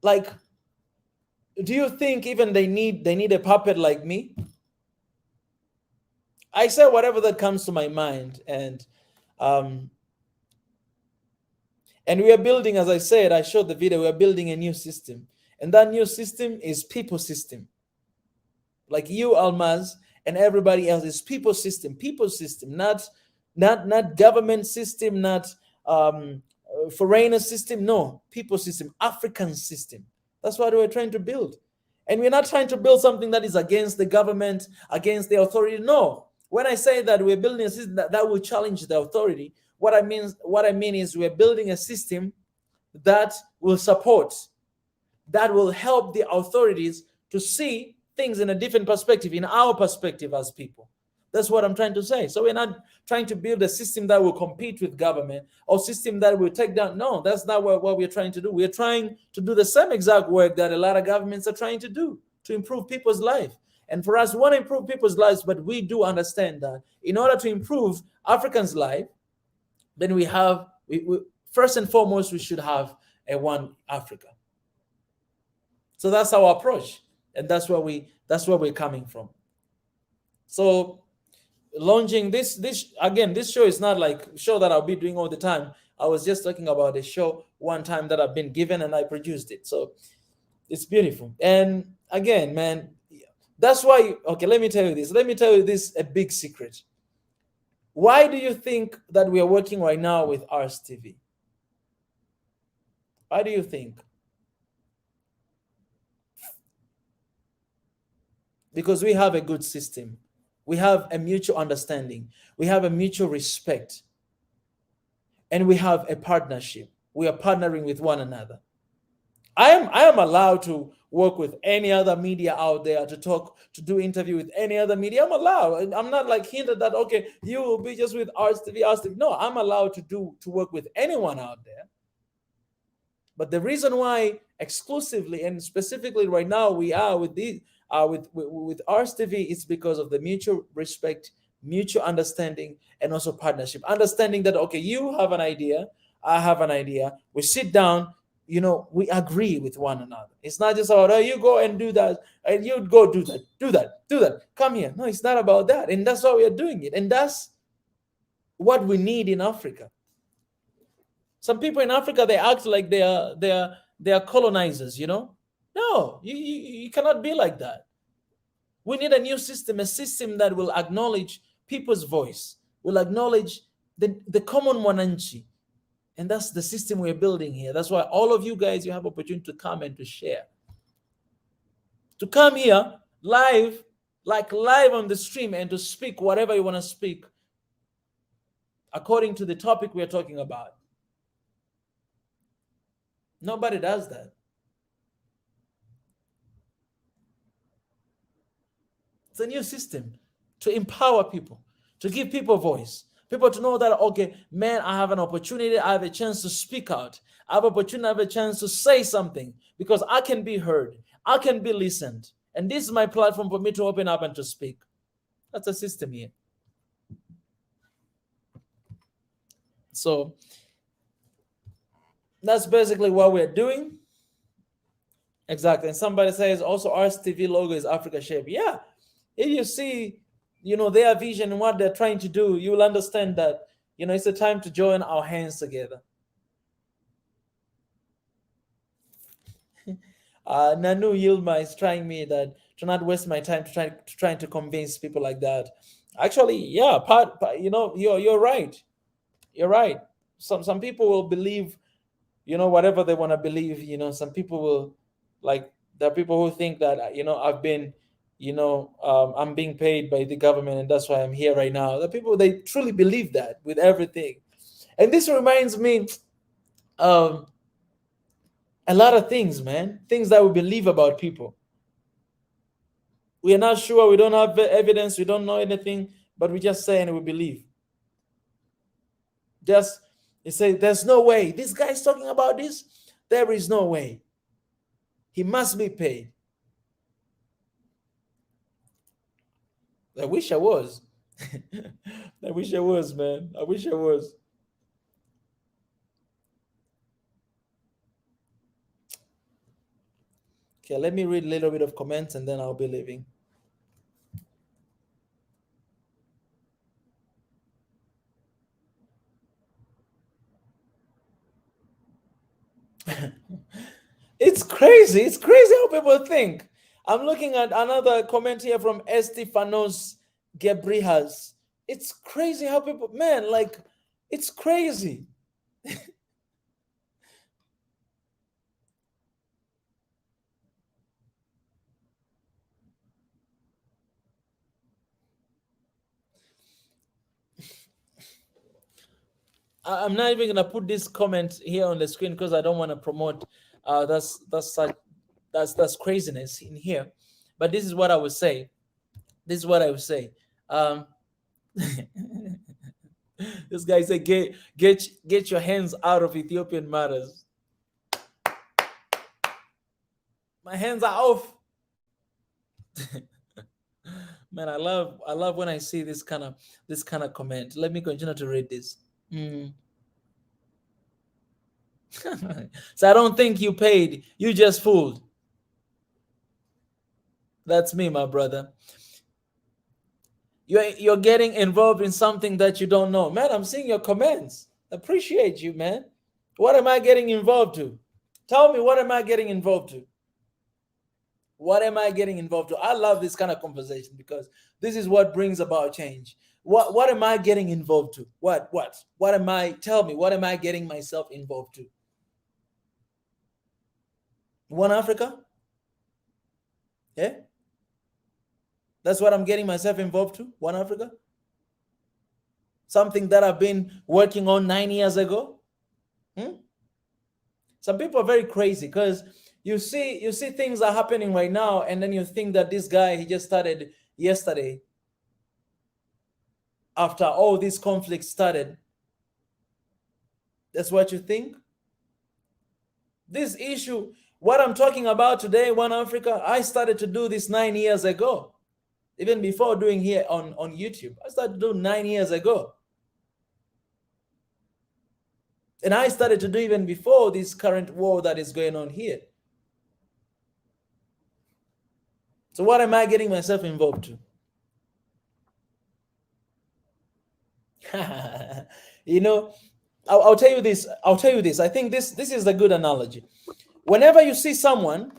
like, do you think even they need a puppet like me? I say whatever that comes to my mind, um, and we are building, as I said, I showed the video. We are building a new system, and that new system is people system. Like you, Almaz, and everybody else is people system, not government system, not foreigner system. No, people system, African system. That's what we're trying to build. And we're not trying to build something that is against the government, against the authority. No. When I say that we're building a system that will challenge the authority, what I mean is we're building a system that will support, that will help the authorities to see things in a different perspective, in our perspective as people. That's what I'm trying to say. So we're not trying to build a system that will compete with government or system that will take down. No, that's not what we're trying to do. We're trying to do the same exact work that a lot of governments are trying to do to improve people's life. And for us, we want to improve people's lives, but we do understand that in order to improve Africans' life, then we first and foremost, we should have a one Africa. So that's our approach, and that's where we're coming from. So launching this again, this show is not like show that I'll be doing all the time. I was just talking about a show one time that I've been given and I produced it. So it's beautiful. And again, man, that's why. Okay, let me tell you this. Let me tell you this a big secret. Why do you think that we are working right now with Ars TV? Why do you think? Because we have a good system. We have a mutual understanding. We have a mutual respect. And we have a partnership. We are partnering with one another. I am allowed to work with any other media out there, to talk, to do interview with any other media. I'm allowed. I'm not like hindered that, okay, you will be just with Ars TV, Ars TV. No, I'm allowed to work with anyone out there. But the reason why exclusively and specifically right now we are with these with Ars TV is because of the mutual respect, mutual understanding, and also partnership. Understanding that okay, you have an idea, I have an idea. We sit down, we agree with one another. It's not just about, oh, you go and do that, and you go do that. Come here. No, it's not about that. And that's why we are doing it. And that's what we need in Africa. Some people in Africa, they act like they are colonizers, No, you cannot be like that. We need a new system, a system that will acknowledge people's voice, will acknowledge the common wananchi. And that's the system we're building here. That's why all of you guys, you have opportunity to come and to share. To come here live, like live on the stream, and to speak whatever you want to speak according to the topic we're talking about. Nobody does that. It's a new system to empower people, to give people voice. People to know that, okay, man, I have an opportunity, I have a chance to speak out. I have an opportunity, I have a chance to say something because I can be heard. I can be listened. And this is my platform for me to open up and to speak. That's a system here. So that's basically what we're doing. Exactly. And somebody says also Ars TV logo is Africa shape. Yeah. If you see, their vision and what they're trying to do, you will understand that, it's a time to join our hands together. Nanu Yilma is trying me that to not waste my time trying to convince people like that. Actually, yeah, you're right. You're right. Some people will believe, whatever they want to believe. Some people will, like, there are people who think that I've been, I'm being paid by the government and that's why I'm here right now. The people, they truly believe that with everything. And this reminds me of a lot of things, man. Things that we believe about people. We are not sure, we don't have evidence, we don't know anything, but we just say and we believe. Just, you say, there's no way. This guy's talking about this. There is no way. He must be paid. I wish I was. I wish I was, man. I wish I was. Okay, let me read a little bit of comments and then I'll be leaving. It's crazy. It's crazy how people think. I'm looking at another comment here from Estefanos Gebrihas. It's crazy how people, man, like, it's crazy. I'm not even gonna put this comment here on the screen because I don't want to promote. That's such that's craziness in here. But this is what I would say. This is what I would say. Um, this guy said, get your hands out of Ethiopian matters. My hands are off. Man, I love when I see this kind of comment. Let me continue to read this. Mm. So I don't think you paid. You just fooled. That's me, my brother. You're getting involved in something that you don't know. Man, I'm seeing your comments. Appreciate you, man. What am I getting involved to? Tell me, what am I getting involved to? What am I getting involved to? I love this kind of conversation because this is what brings about change. What am I getting involved to? What am I, tell me, what am I getting myself involved to? One Africa? Yeah? That's what I'm getting myself involved to? One Africa? Something that I've been working on 9 years ago? Hmm? Some people are very crazy because you see things are happening right now, and then you think that this guy, he just started yesterday after all these conflicts started. That's what you think? This issue, what I'm talking about today, One Africa, I started to do this 9 years ago. Even before doing here on YouTube. I started to do 9 years ago. And I started to do even before this current war that is going on here. So what am I getting myself involved to? You know, I'll tell you this. I'll tell you this. I think this is a good analogy. Whenever you see someone,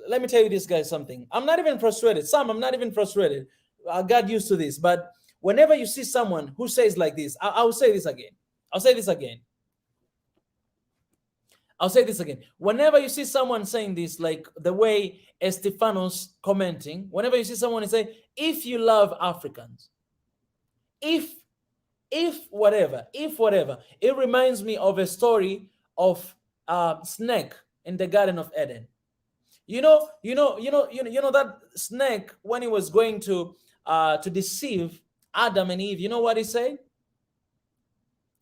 let me tell you this guy something. I'm not even frustrated. I'm not even frustrated. I got used to this. But whenever you see someone who says like this, I'll say this again. I'll say this again. I'll say this again. Whenever you see someone saying this, like the way Estefanos commenting, whenever you see someone say, if you love Africans, if whatever, it reminds me of a story of snake in the Garden of Eden. You know that snake, when he was going to deceive Adam and Eve, you know what he said?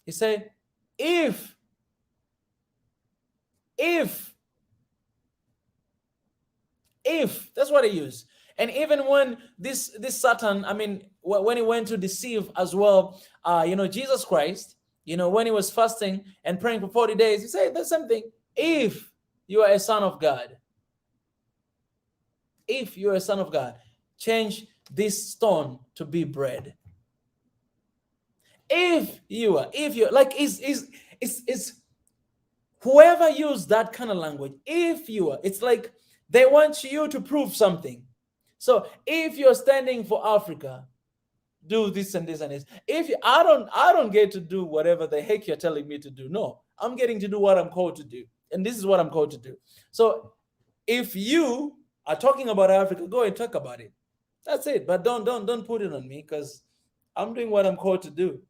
He said, if if that's what he used. And even when this Satan, I mean, when he went to deceive as well, Jesus Christ, when he was fasting and praying for 40 days, he said the same thing. If you are a son of God, if you're a son of God, change this stone to be bread. If you're like, it's whoever used that kind of language, if you are, it's like they want you to prove something. So if you're standing for Africa, do this and this and this. If I don't get to do whatever the heck you're telling me to do. No, I'm getting to do what I'm called to do, and this is what I'm called to do. So if you are talking about Africa, go and talk about it. That's it. But don't put it on me, because I'm doing what I'm called to do,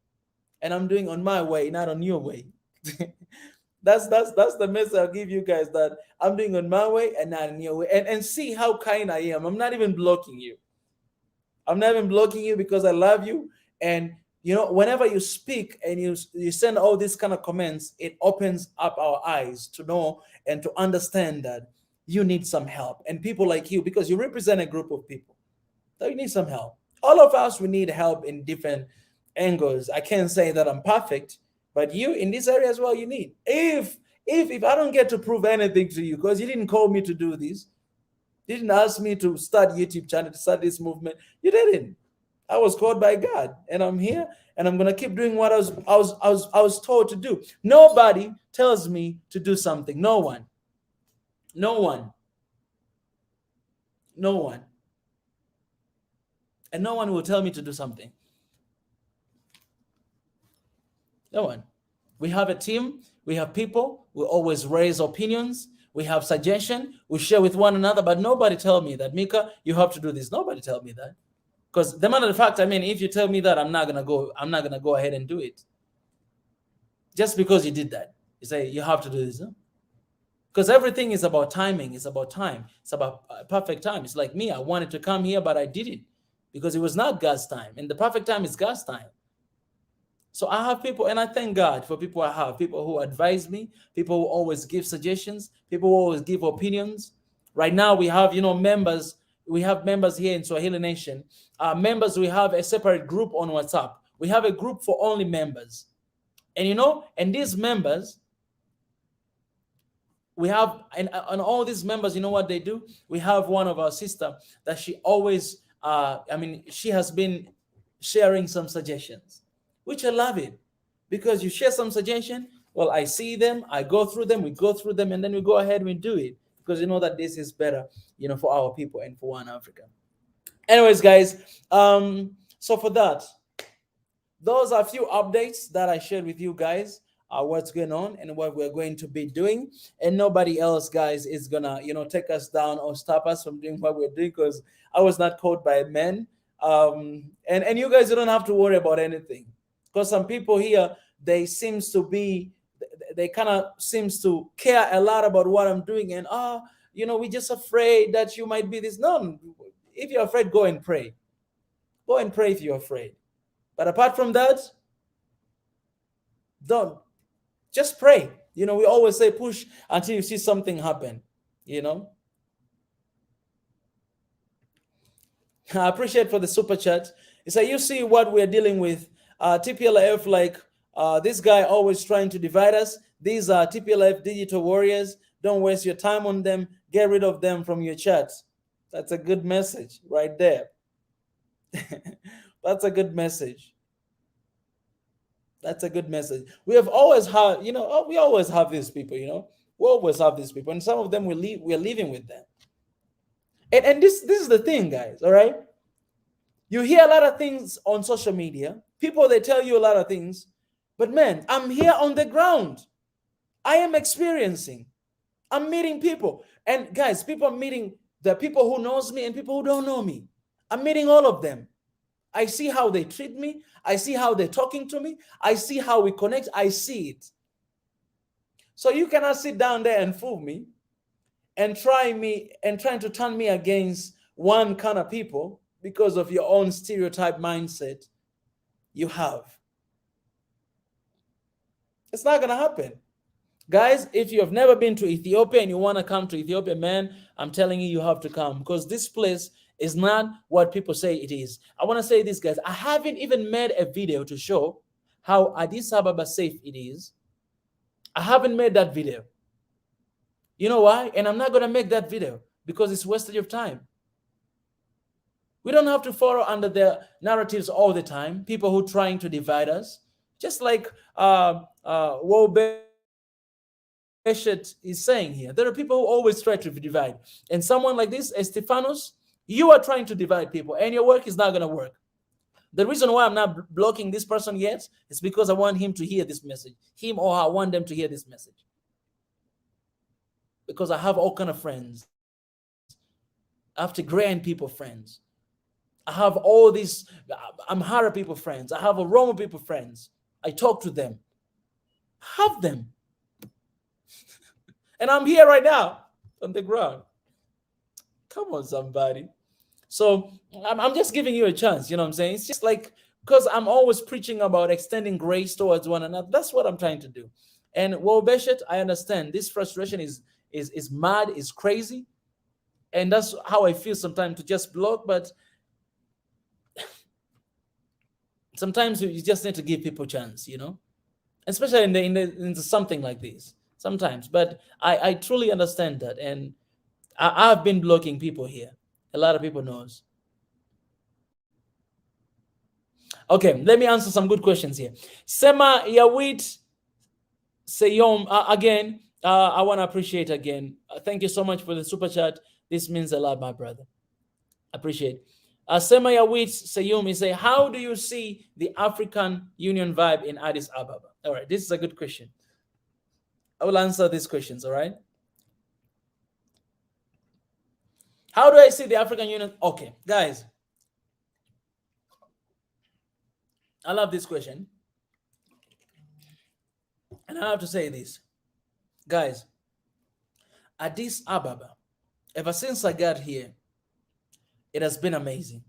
and I'm doing on my way, not on your way. That's the message I'll give you guys, that I'm doing on my way and not in your way. And see how kind I am. I'm not even blocking you. I'm not even blocking you because I love you. And whenever you speak and you send all these kind of comments, it opens up our eyes to know and to understand that you need some help. And people like you, because you represent a group of people, that you need some help. All of us, we need help in different angles. I can't say that I'm perfect, but you in this area as well, you need. If I don't get to prove anything to you, because you didn't call me to do this, you didn't ask me to start YouTube channel, to start this movement, you didn't. I was called by God, and I'm here, and I'm gonna keep doing what I was told to do. Nobody tells me to do something. No one, no one, no one, and no one will tell me to do something. No one. We have a team. We have people. We always raise opinions. We have suggestion. We share with one another. But nobody tell me that, Mika, you have to do this. Nobody tell me that. Because the matter of the fact, I mean, if you tell me that, I'm not gonna go. I'm not gonna go ahead and do it. Just because you did that, you say you have to do this. Huh? Because everything is about timing. It's about time. It's about perfect time. It's like me. I wanted to come here, but I did it because it was not God's time, and the perfect time is God's time. So I have people, and I thank God for people I have, people who advise me, people who always give suggestions, people who always give opinions. Right now, we have, members. We have members here in Swahili Nation. Members, we have a separate group on WhatsApp. We have a group for only members. And these members, we have, and all these members, you know what they do? We have one of our sister that she always, she has been sharing some suggestions, which I love it, because you share some suggestion. Well, I see them, I go through them, we go through them, and then we go ahead and we do it, because you know that this is better, for our people and for One Africa. Anyways, guys, so for that, those are a few updates that I shared with you guys. What's going on and what we're going to be doing, and nobody else, guys, is gonna take us down or stop us from doing what we're doing, because I was not called by men. And you guys, you don't have to worry about anything, because some people here, they kind of seems to care a lot about what I'm doing, and we're just afraid that you might be this. No, if you're afraid, go and pray. Go and pray if you're afraid. But apart from that, don't. Just pray. We always say push until you see something happen. I appreciate for the super chat. It's like, you see what we're dealing with. TPLF, like this guy always trying to divide us. These are TPLF digital warriors. Don't waste your time on them. Get rid of them from your chat. That's a good message right there. That's a good message. That's a good message. We have always had, we always have these people, we always have these people, and some of them we're living with them. And this is the thing, guys. All right, you hear a lot of things on social media. People, they tell you a lot of things, but man, I'm here on the ground. I am experiencing. I'm meeting people, and guys, people are meeting the people who knows me and people who don't know me. I'm meeting all of them. I see how they treat me. I see how they're talking to me. I see how we connect. I see it. So you cannot sit down there and fool me and trying to turn me against one kind of people because of your own stereotype mindset you have. It's not going to happen. Guys, if you have never been to Ethiopia and you want to come to Ethiopia, man, I'm telling you, you have to come, because this place is not what people say it is. I want to say this, guys. I haven't even made a video to show how Addis Ababa safe it is. I haven't made that video. You know why? And I'm not going to make that video because it's wastage of time. We don't have to follow under their narratives all the time. People who are trying to divide us. Just like Wobe is saying here, there are people who always try to divide. And someone like this, Estefanos, you are trying to divide people, and your work is not going to work. The reason why I'm not blocking this person yet is because I want him to hear this message. Him or her, I want them to hear this message. Because I have all kind of friends. I have Tigrayan people friends. I have all these Amharic people friends. I have Oromo people friends. I talk to them. Have them. And I'm here right now on the ground. Come on, somebody. So I'm just giving you a chance, you know what I'm saying? It's just like, because I'm always preaching about extending grace towards one another. That's what I'm trying to do. And well, Beshet, I understand this frustration is mad, is crazy. And that's how I feel sometimes, to just block. But sometimes you just need to give people a chance, especially in something like this sometimes. But I truly understand that. And I've been blocking people here. A lot of people knows. Okay, let me answer some good questions here. Sema Yawit Seyom, again, I want to appreciate again. Thank you so much for the super chat. This means a lot, my brother. Appreciate. Sema Yawit Seyum is say, how do you see the African Union vibe in Addis Ababa? All right, this is a good question. I will answer these questions, all right? How do I see the African Union? Okay, guys, I love this question. And I have to say this. Guys, Addis Ababa, ever since I got here, it has been amazing.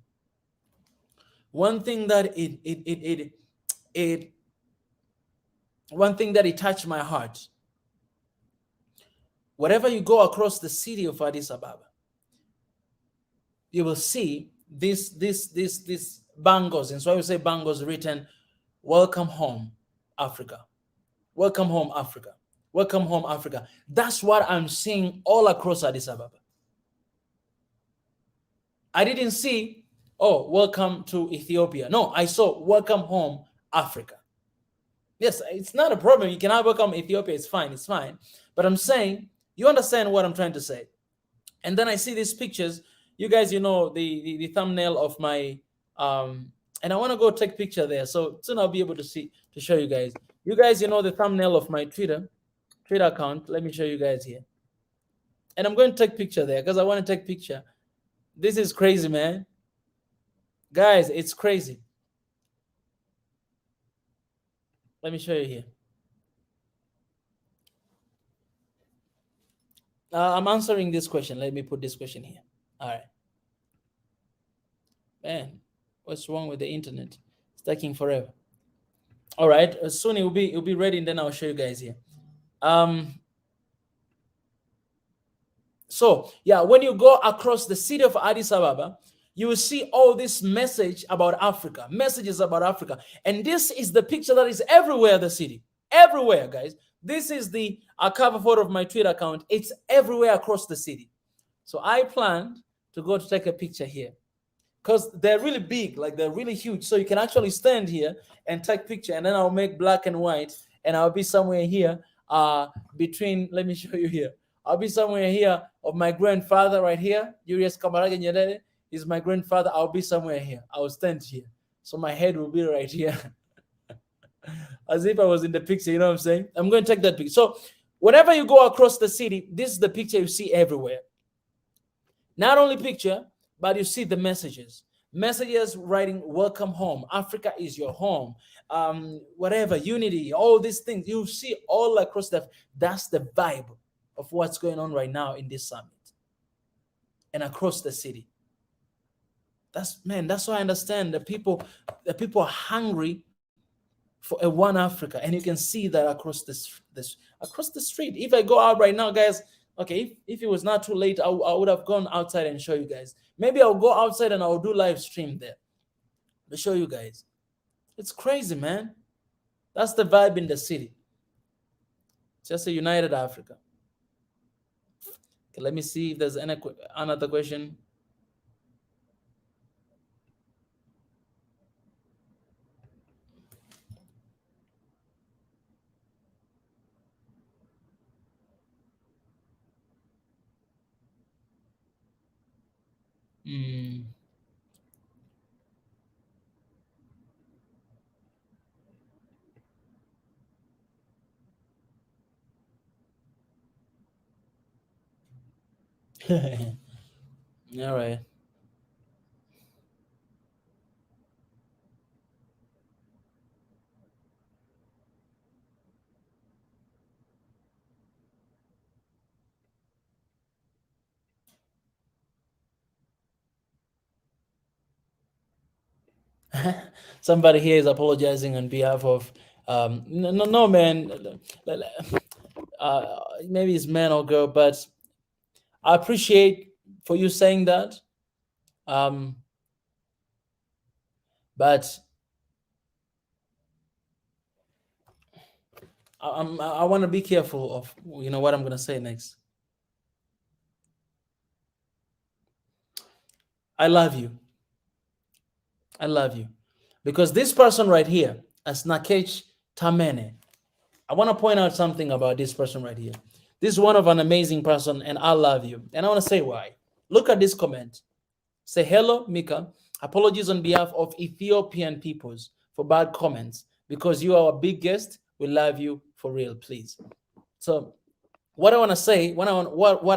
One thing that it one thing that it touched my heart. Wherever you go across the city of Addis Ababa, you will see this bangos. And so I will say bangos written, "Welcome home, Africa. Welcome home, Africa. Welcome home, Africa." That's what I'm seeing all across Addis Ababa. I didn't see, oh, welcome to Ethiopia. No, I saw welcome home, Africa. Yes, it's not a problem. You cannot welcome Ethiopia. It's fine. It's fine. But I'm saying, you understand what I'm trying to say. And then I see these pictures. You guys, you know, the thumbnail of my, and I want to go take picture there. So soon I'll be able to show you guys. You guys, you know, the thumbnail of my Twitter account. Let me show you guys here. And I'm going to take picture there because I want to take picture. This is crazy, man. Guys, it's crazy. Let me show you here. I'm answering this question. Let me put this question here. All right. Man, what's wrong with the internet? It's taking forever. All right. Soon it will be ready, and then I'll show you guys here. So yeah, when you go across the city of Addis Ababa, you will see all this message about Africa, messages about Africa. And this is the picture that is everywhere, the city. Everywhere, guys. This is the cover photo of my Twitter account. It's everywhere across the city. So I planned to go to take a picture here because they're really big, like they're really huge. So you can actually stand here and take picture, and then I'll make black and white, and I'll be somewhere here between, let me show you here. I'll be somewhere here of my grandfather right here. Julius Kamarage Nyerere is my grandfather. I'll be somewhere here. I'll stand here. So my head will be right here. As if I was in the picture, you know what I'm saying? I'm going to take that picture. So whenever you go across the city, this is the picture you see everywhere. Not only picture, but you see the messages. Messages writing, welcome home. Africa is your home. Whatever, unity, all these things. You see all across that's the vibe of what's going on right now in this summit and across the city. That's why I understand the people are hungry for a one Africa, and you can see that across across the street. If I go out right now, guys, okay, if it was not too late, I would have gone outside and show you guys. Maybe I'll go outside and I'll do live stream there to show you guys. It's crazy, man. That's the vibe in the city. Just a united Africa. Okay, let me see if there's another question. All right. Somebody here is apologizing on behalf of no man, maybe it's man or girl, but I appreciate for you saying that. But I want to be careful of what I'm gonna say next. I love you. I love you. Because this person right here, Asnakech Tamene, I want to point out something about this person right here. This is one of an amazing person, and I love you. And I want to say why. Look at this comment. Say, hello, Mika. Apologies on behalf of Ethiopian peoples for bad comments. Because you are a big guest, we love you for real, please. So what I want to say, what I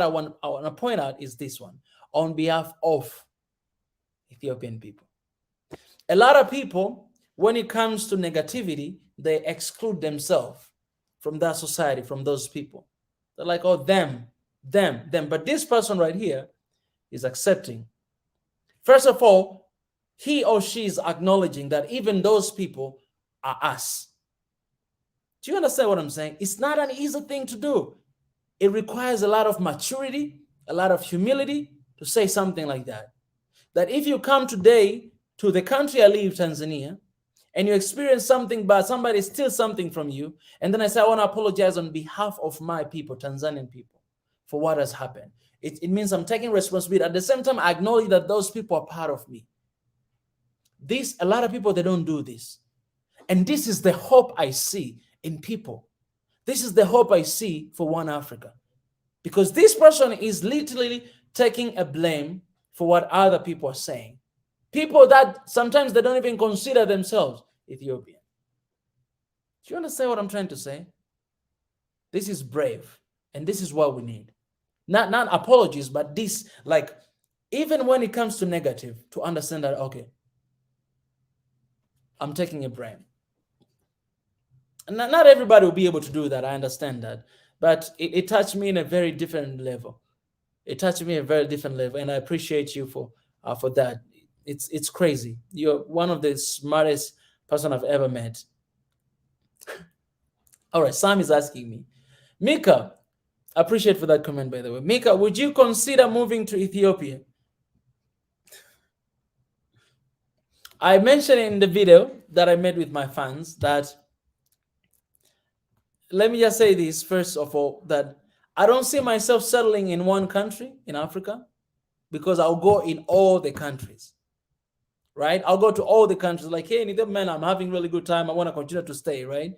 want to point out is this one. On behalf of Ethiopian people. A lot of people, when it comes to negativity, they exclude themselves from that society, from those people. They're like, oh, them. But this person right here is accepting. First of all, he or she is acknowledging that even those people are us. Do you understand what I'm saying? It's not an easy thing to do. It requires a lot of maturity, a lot of humility to say something like that. That if you come today to the country I live, Tanzania, and you experience something bad, somebody steals something from you, and then I say, I want to apologize on behalf of my people, Tanzanian people, for what has happened. It means I'm taking responsibility. At the same time, I acknowledge that those people are part of me. A lot of people, they don't do this. And this is the hope I see in people. This is the hope I see for One Africa. Because this person is literally taking a blame for what other people are saying. People that sometimes they don't even consider themselves Ethiopian. Do you understand what I'm trying to say? This is brave, and this is what we need. Not apologies, but this, like, even when it comes to negative, to understand that, okay, I'm taking a blame. And not everybody will be able to do that. I understand that. But it touched me in a very different level. It touched me a very different level, and I appreciate you for that. It's crazy. You're one of the smartest person I've ever met. All right, Sam is asking me, Mika, appreciate for that comment, by the way. Mika, would you consider moving to Ethiopia? I mentioned in the video that I made with my fans that, let me just say this first of all, that I don't see myself settling in one country in Africa, because I'll go in all the countries, right? I'll go to all the countries. Like, hey, man, I'm having really good time. I want to continue to stay, right?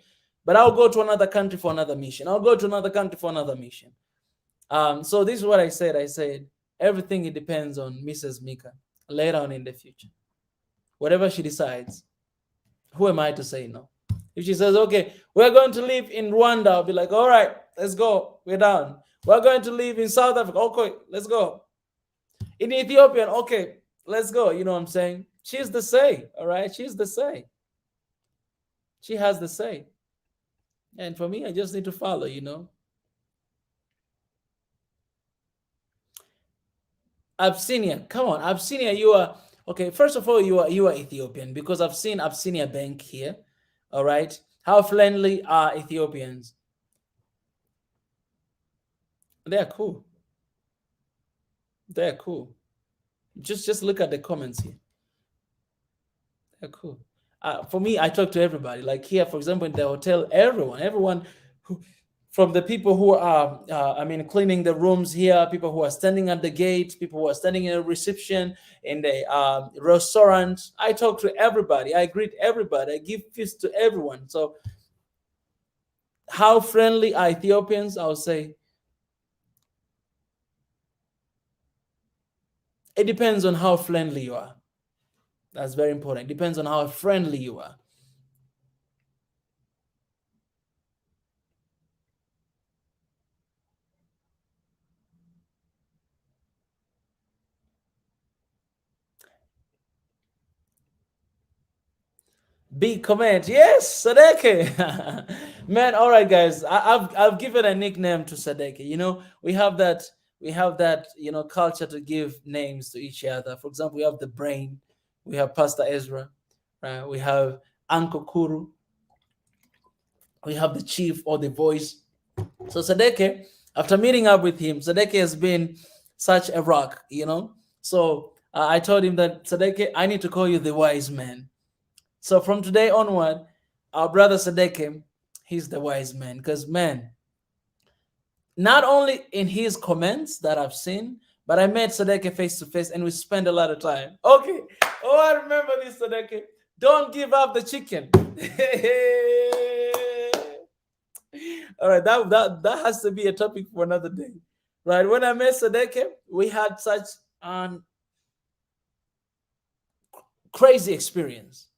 But I'll go to another country for another mission. I'll go to another country for another mission. So this is what I said. I said, everything, it depends on Mrs. Mika later on in the future. Whatever she decides, who am I to say no? If she says, okay, we're going to live in Rwanda, I'll be like, all right, let's go. We're down. We're going to live in South Africa. Okay, let's go. In Ethiopian, okay, let's go. You know what I'm saying? She's the say, all right? She's the say. She has the say. And for me, I just need to follow, you know? Abyssinia, come on. Abyssinia, you are, okay, first of all, you are Ethiopian, because I've seen Abyssinia Bank here, all right? How friendly are Ethiopians? They're cool. They're cool. Just look at the comments here. They're cool. For me, I talk to everybody. Like here, for example, in the hotel, everyone who, from the people who are, cleaning the rooms here, people who are standing at the gate, people who are standing in the reception, in the restaurant. I talk to everybody. I greet everybody. I give feast to everyone. So how friendly are Ethiopians? I'll say it depends on how friendly you are. That's very important. It depends on how friendly you are. Big comment. Yes, Sadeki. Man, all right, guys. I've given a nickname to Sadeki. You know, we have that, culture to give names to each other. For example, we have the brain, we have Pastor Ezra, right? We have Uncle Kuru, we have the chief or the voice. So Sadeki, after meeting up with him, Sadeki has been such a rock, you know. So I told him that, Sadeki, I need to call you the wise man. So from today onward, our brother Sadeki, he's the wise man. Because, man, not only in his comments that I've seen, but I met Sadeki face to face and we spent a lot of time. Okay. Oh, I remember this, Sadeki. Don't give up the chicken. All right, that has to be a topic for another day. Right. When I met Sadeke, we had such an crazy experience.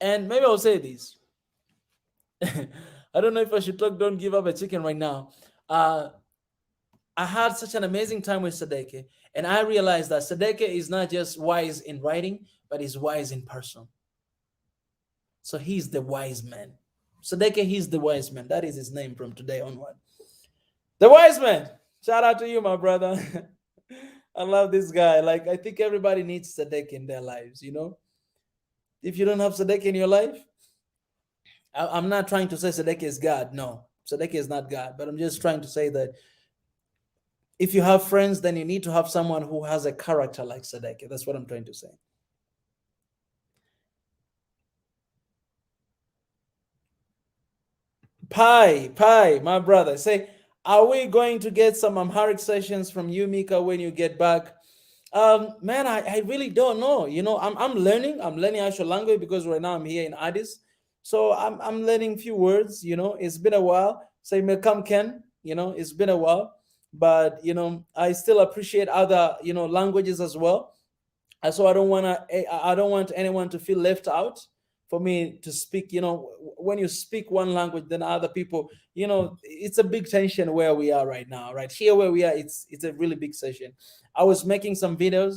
And maybe I'll say this. I don't know if I should talk don't give up a chicken right now. Uh I had such an amazing time with Sadeke, and I realized that Sadeke is not just wise in writing, but he's wise in person. So he's the wise man. Sadeke, he's the wise man. That is his name from today onward. The wise man. Shout out to you, my brother. I love this guy. Like, I think everybody needs Sadeke in their lives, you know? If you don't have Sadeke in your life, I'm not trying to say Sadeke is God. No, Sadeke is not God. But I'm just trying to say that if you have friends, then you need to have someone who has a character like Sadeke. That's what I'm trying to say. Pie, my brother. Say, are we going to get some Amharic sessions from you, Mika, when you get back? Man, I really don't know. You know, I'm learning. I'm learning actual language because right now I'm here in Addis. So I'm learning few words, you know. It's been a while. Say Melcome Ken, you know, it's been a while. But you know, I still appreciate other, you know, languages as well. So I don't want anyone to feel left out for me to speak. You know, when you speak one language, then other people, you know, it's a big tension where we are right now. Right here where we are, it's a really big session. I was making some videos,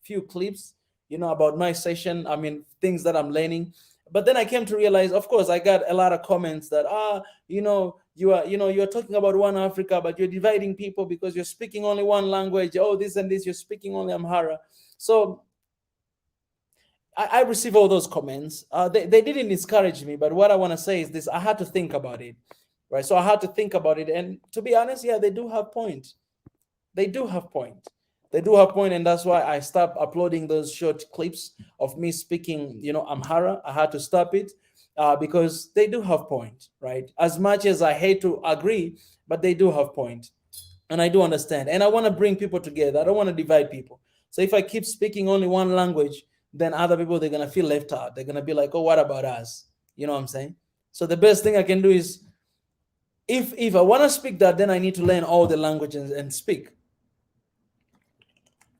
few clips, you know, about my session. I mean, things that I'm learning. But then I came to realize, of course, I got a lot of comments that, you know, you're talking about one Africa, but you're dividing people because you're speaking only one language. Oh, this and this, you're speaking only Amhara. So I receive all those comments. They didn't discourage me, but what I want to say is this: I had to think about it, right? So I had to think about it, and to be honest, yeah, they do have point. They do have point. They do have point, and that's why I stopped uploading those short clips of me speaking. You know, Amhara. I had to stop it because they do have point, right? As much as I hate to agree, but they do have point, and I do understand, and I want to bring people together. I don't want to divide people. So if I keep speaking only one language, then other people, they're gonna feel left out. They're gonna be like, oh, what about us? You know what I'm saying? So the best thing I can do is, if I want to speak that, then I need to learn all the languages and speak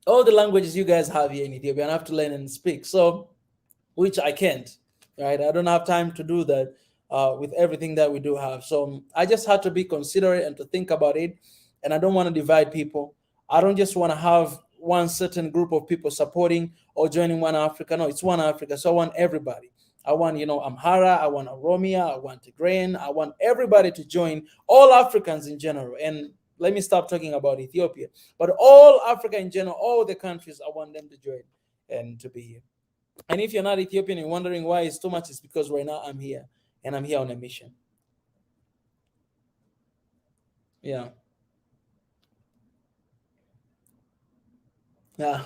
all the languages you guys have here in Ethiopia. I have to learn and speak. So which I can't, right? I don't have time to do that with everything that we do have. So I just had to be considerate and to think about it. And I don't want to divide people. I don't just want to have one certain group of people supporting or joining one Africa. No, it's one Africa. So I want everybody. I want, you know, Amhara, I want Oromia, I want Tigrayan, I want everybody to join, all Africans in general. And let me stop talking about Ethiopia, but all Africa in general, all the countries, I want them to join and to be here. And if you're not Ethiopian and wondering why it's too much, it's because right now I'm here and I'm here on a mission. Yeah. Yeah.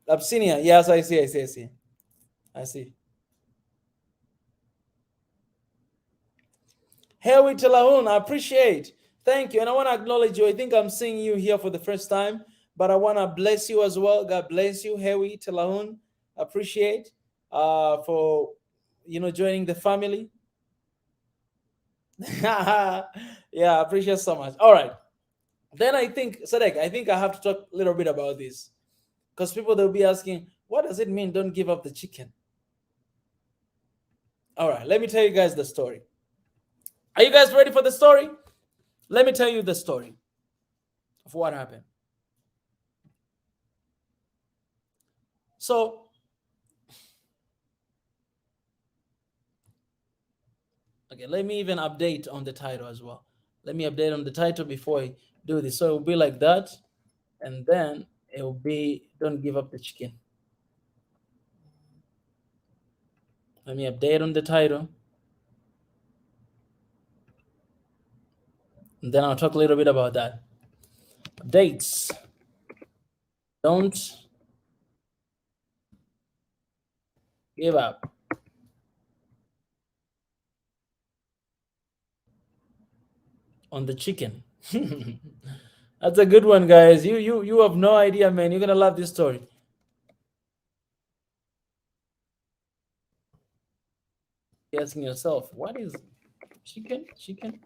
Abyssinia. Yes, I see. I see. Hewi Telahun, I appreciate. Thank you. And I want to acknowledge you. I think I'm seeing you here for the first time, but I want to bless you as well. God bless you, Hewi Telahun. Appreciate for joining the family. Yeah, I appreciate so much. All right. Then I think, Sadek, I think I have to talk a little bit about this because people they'll be asking, what does it mean? Don't give up the chicken. All right, let me tell you guys the story. Are you guys ready for the story? Let me tell you the story of what happened. So, okay, let me even update on the title as well. Let me update on the title before I do this. So it will be like that, and then it will be don't give up the chicken. Let me update on the title, and then I'll talk a little bit about that. Updates. Don't give up on the chicken. That's a good one, guys. You have no idea, man. You're gonna love this story. You're asking yourself, what is chicken? Chicken?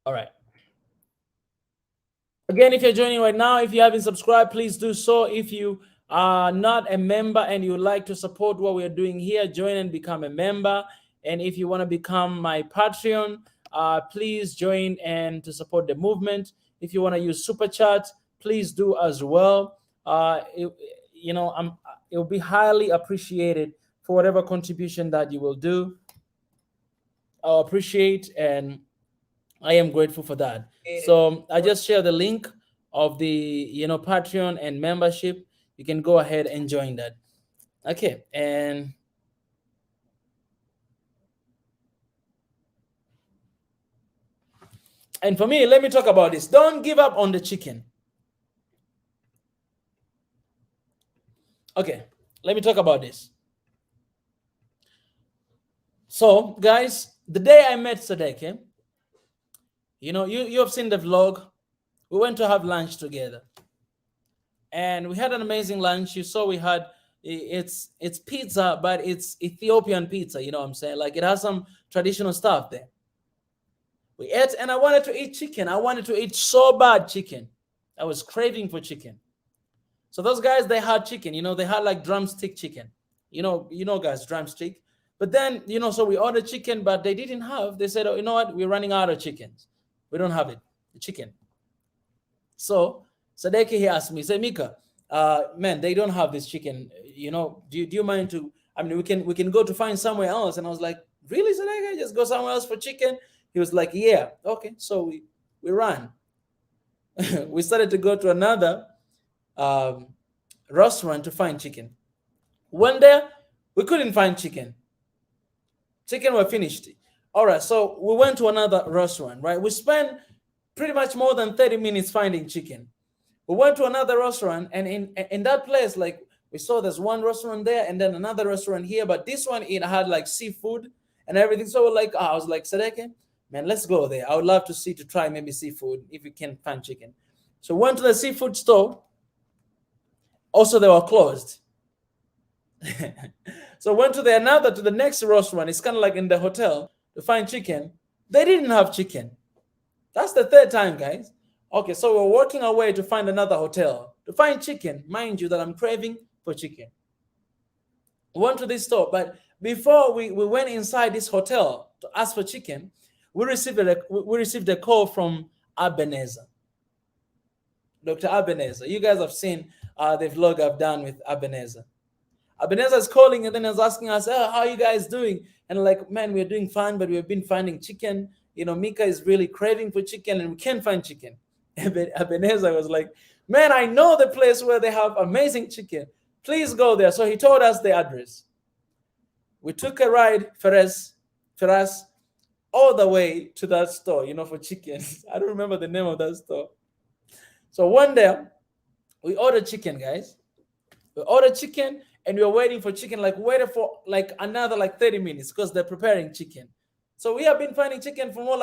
All right. Again, if you're joining right now, if you haven't subscribed, please do so. If you are not a member and you would like to support what we're doing here, join and become a member. And if you want to become my Patreon, please join and to support the movement. If you want to use Super Chat, please do as well. It, it will be highly appreciated for whatever contribution that you will do. I'll appreciate and I am grateful for that. So I just share the link of the Patreon and membership. You can go ahead and join that. Okay, and for me, let me talk about this. Don't give up on the chicken. Okay, let me talk about this. So, guys, the day I met Sadeki, you have seen the vlog. We went to have lunch together, and we had an amazing lunch. You saw we had it's pizza, but it's Ethiopian pizza. You know what I'm saying? Like it has some traditional stuff there. We ate, and I wanted to eat chicken. I wanted to eat so bad chicken. I was craving for chicken. So those guys, they had chicken. They had like drumstick chicken. Guys, drumstick. But then, so we ordered chicken, but they didn't have. They said, oh, you know what? We're running out of chickens. We don't have it, the chicken. So Sadeki, he asked me, say, Mika, man, they don't have this chicken. Do you mind to? I mean, we can go to find somewhere else. And I was like, really, Sadeki? Just go somewhere else for chicken? He was like, yeah, okay. So we ran. We started to go to another restaurant to find chicken. One day, we couldn't find chicken. Chicken were finished. All right, so we went to another restaurant, right? We spent pretty much more than 30 minutes finding chicken. We went to another restaurant, and in that place, like we saw there's one restaurant there and then another restaurant here, but this one, it had like seafood and everything. So I was like, Sadeki, man, let's go there. I would love to try maybe seafood if we can find chicken. So went to the seafood store. Also, they were closed. So went to the next restaurant. It's kind of like in the hotel to find chicken. They didn't have chicken. That's the third time, guys. Okay, so we're working our way to find another hotel to find chicken. Mind you that I'm craving for chicken. We went to this store, but before we went inside this hotel to ask for chicken, we received a call from Ebenezer. Dr. Ebenezer. You guys have seen the vlog I've done with Ebenezer. Ebenezer is calling and then he's asking us, oh, how are you guys doing? And like, man, we're doing fine, but we've been finding chicken. Mika is really craving for chicken and we can't find chicken. Ebenezer was like, man, I know the place where they have amazing chicken. Please go there. So he told us the address. We took a ride, Ferraz, all the way to that store, for chicken. I don't remember the name of that store. So one day, we ordered chicken, guys. We ordered chicken, and we were waiting for chicken, waited for another 30 minutes because they're preparing chicken. So we have been finding chicken for more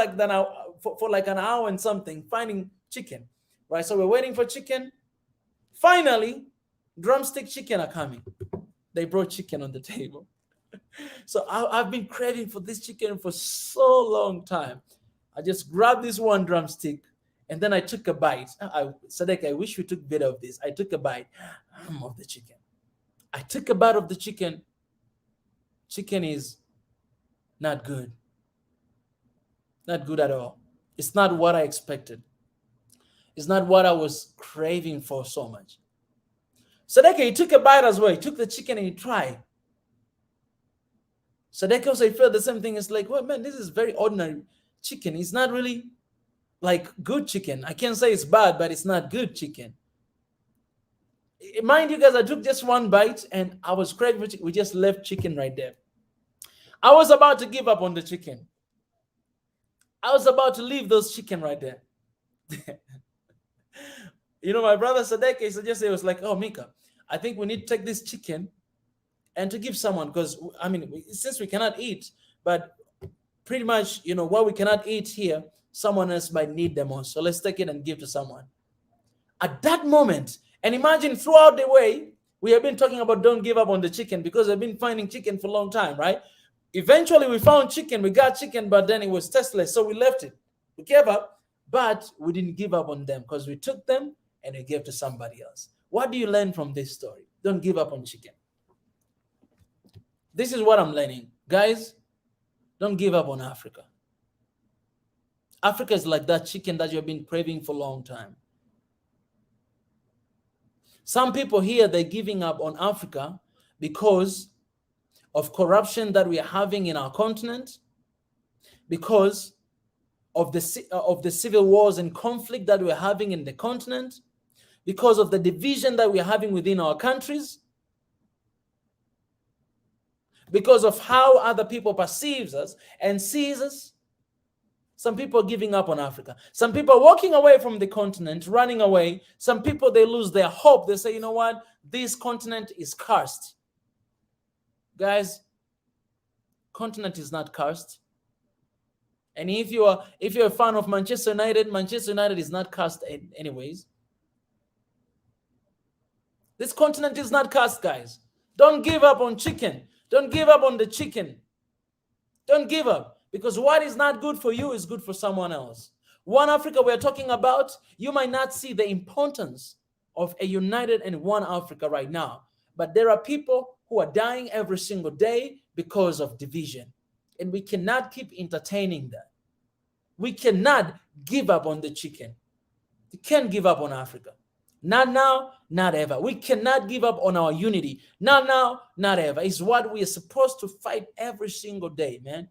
for an hour and something, finding chicken, right? So we're waiting for chicken. Finally, drumstick chicken are coming. They brought chicken on the table. So I've been craving for this chicken for so long time. I just grabbed this one drumstick and then I took a bite. Sadeki, I wish we took a bit of this. I took a bite of the chicken. I took a bite of the chicken. Chicken is not good. Not good at all. It's not what I expected. It's not what I was craving for so much. Sadeki, he took a bite as well. He took the chicken and he tried. Sadeki also felt the same thing. It's like, well, man, this is very ordinary chicken. It's not really good chicken. I can't say it's bad, but it's not good chicken. Mind you guys, I took just one bite and I was craving for chicken. We just left chicken right there. I was about to give up on the chicken. I was about to leave those chicken right there. My brother Sadeki suggested, it was like, oh, Mika, I think we need to take this chicken and to give someone, because, I mean, since we cannot eat, but pretty much, what we cannot eat here, someone else might need them also. So let's take it and give to someone. At that moment, and imagine throughout the way, We have been talking about don't give up on the chicken because I've been finding chicken for a long time, right? Eventually, we found chicken, we got chicken, but then it was tasteless, so we left it. We gave up, but we didn't give up on them because we took them and we gave to somebody else. What do you learn from this story? Don't give up on chicken. This is what I'm learning. Guys, don't give up on Africa. Africa is like that chicken that you've been craving for a long time. Some people here, they're giving up on Africa because of corruption that we are having in our continent, because of the civil wars and conflict that we're having in the continent, because of the division that we're having within our countries, because of how other people perceives us and sees us. Some people are giving up on Africa. Some people are walking away from the continent, running away. Some people, they lose their hope. They say, you know what? This continent is cursed. Guys, continent is not cursed. And if you're a fan of Manchester United is not cursed anyways. This continent is not cursed, guys. Don't give up on chicken. Don't give up on the chicken. Don't give up, because what is not good for you is good for someone else. One Africa we're talking about, you might not see the importance of a united and one Africa right now, but there are people who are dying every single day because of division, and we cannot keep entertaining that. We cannot give up on the chicken. You can't give up on Africa. Not now, not ever. We cannot give up on our unity. Not now, not ever. It's what we are supposed to fight every single day, man.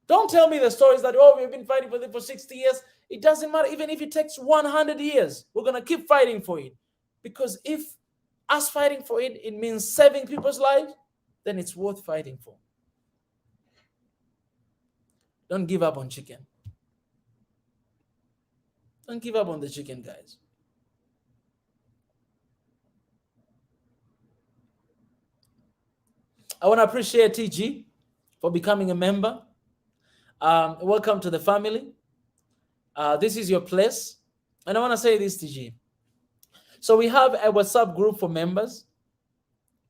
Don't tell me the stories that, oh, we've been fighting for this for 60 years. It doesn't matter. Even if it takes 100 years, we're going to keep fighting for it. Because if us fighting for it, it means saving people's lives, then it's worth fighting for. Don't give up on chicken. Don't give up on the chicken, guys. I want to appreciate TG for becoming a member. Welcome to the family. This is your place. And I want to say this, TG. So we have a WhatsApp group for members.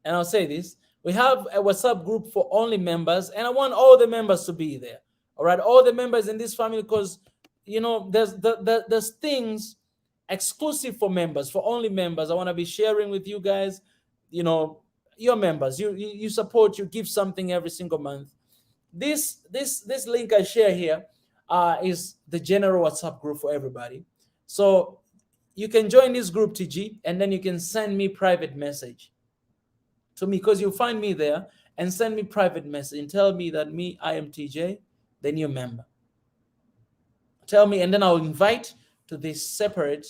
And I'll say this. We have a WhatsApp group for only members. And I want all the members to be there. All right. All the members in this family, because, you know, there's things exclusive for members, for only members. I want to be sharing with you guys, you know, your members. You support, you give something every single month. This link I share here is the general WhatsApp group for everybody. So you can join this group, TG, and then you can send me private message to me, because you'll find me there, and send me private message and tell me that I am TJ, the new member. Tell me, and then I'll invite to this separate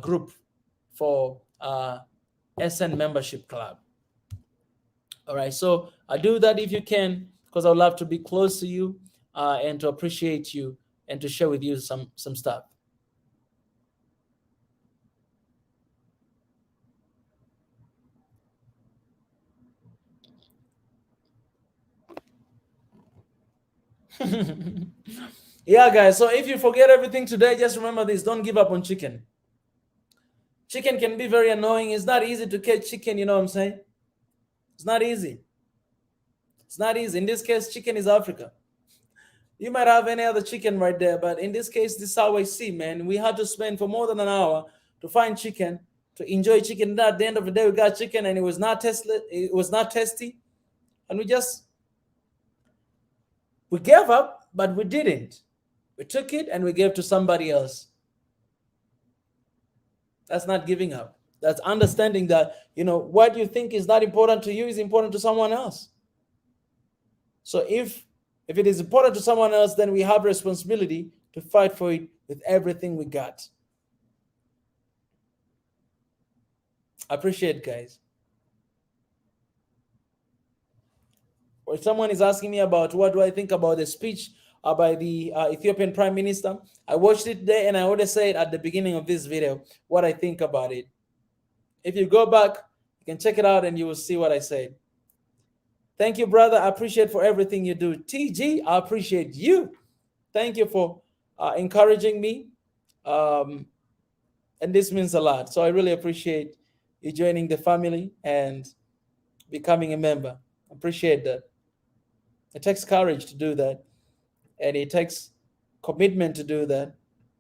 group for SN membership club. All right, so I do that if you can, because I would love to be close to you and to appreciate you and to share with you some stuff. Yeah, guys, so if you forget everything today, just remember this: don't give up on chicken. Chicken can be very annoying. It's not easy to catch chicken, you know what I'm saying? It's not easy. It's not easy. In this case, chicken is Africa. You might have any other chicken right there, but in this case, this is how I see, man. We had to spend for more than an hour to find chicken, to enjoy chicken. And at the end of the day, we got chicken, and it was not tasteless. It was not tasty, and we gave up, but we didn't. We took it and we gave to somebody else. That's not giving up. That's understanding that, you know, what you think is not important to you is important to someone else. So if it is important to someone else, then we have responsibility to fight for it with everything we got. I appreciate, guys. Or someone is asking me about what do I think about the speech by the Ethiopian Prime Minister. I watched it today, and I already said at the beginning of this video what I think about it. If you go back, you can check it out and you will see what I said. Thank you, brother. I appreciate for everything you do. TG, I appreciate you. Thank you for encouraging me. And this means a lot. So I really appreciate you joining the family and becoming a member. Appreciate that. It takes courage to do that, and it takes commitment to do that.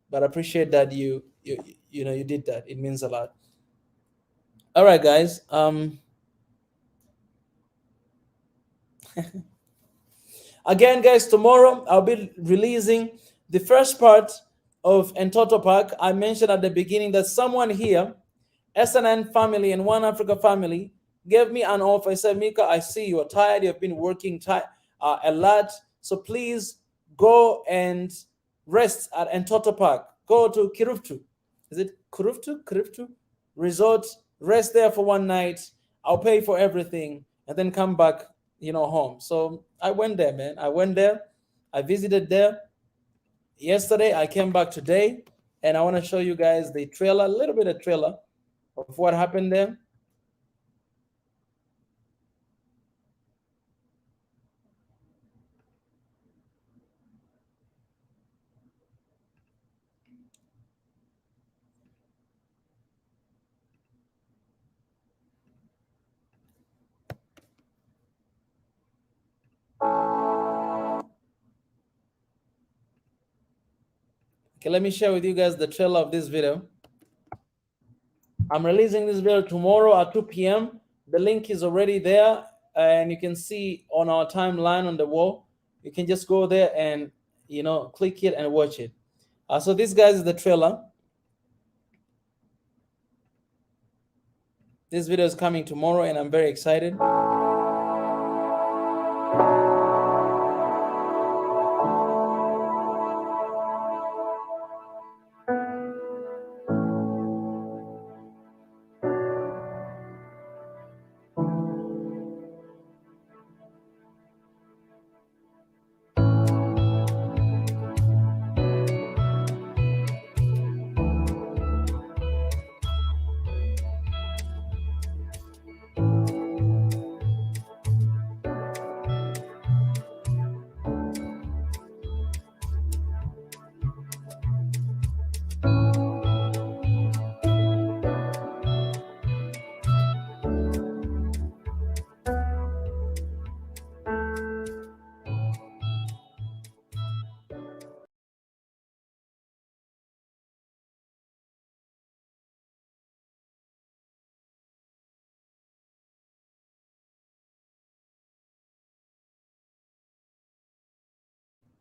But I appreciate that you did that. It means a lot. All right, guys. Again, guys, tomorrow I'll be releasing the first part of Entoto Park. I mentioned at the beginning that someone here, SNN family and One Africa family, gave me an offer. I said, Mika, I see you're tired. You've been working a lot. So please go and rest at Entoto Park. Go to Kiruftu. Is it Kuruftu? Kiruftu? Resort. Rest there for one night. I'll pay for everything and then come back, home. So I went there, man. I went there. I visited there yesterday. I came back today, and I want to show you guys the trailer, a little bit of trailer of what happened there. Okay, let me share with you guys the trailer of this video. I'm releasing this video tomorrow at 2 p.m. The link is already there, and you can see on our timeline on the wall. You can just go there and click it and watch it. So this guys is the trailer. This video is coming tomorrow, and I'm very excited.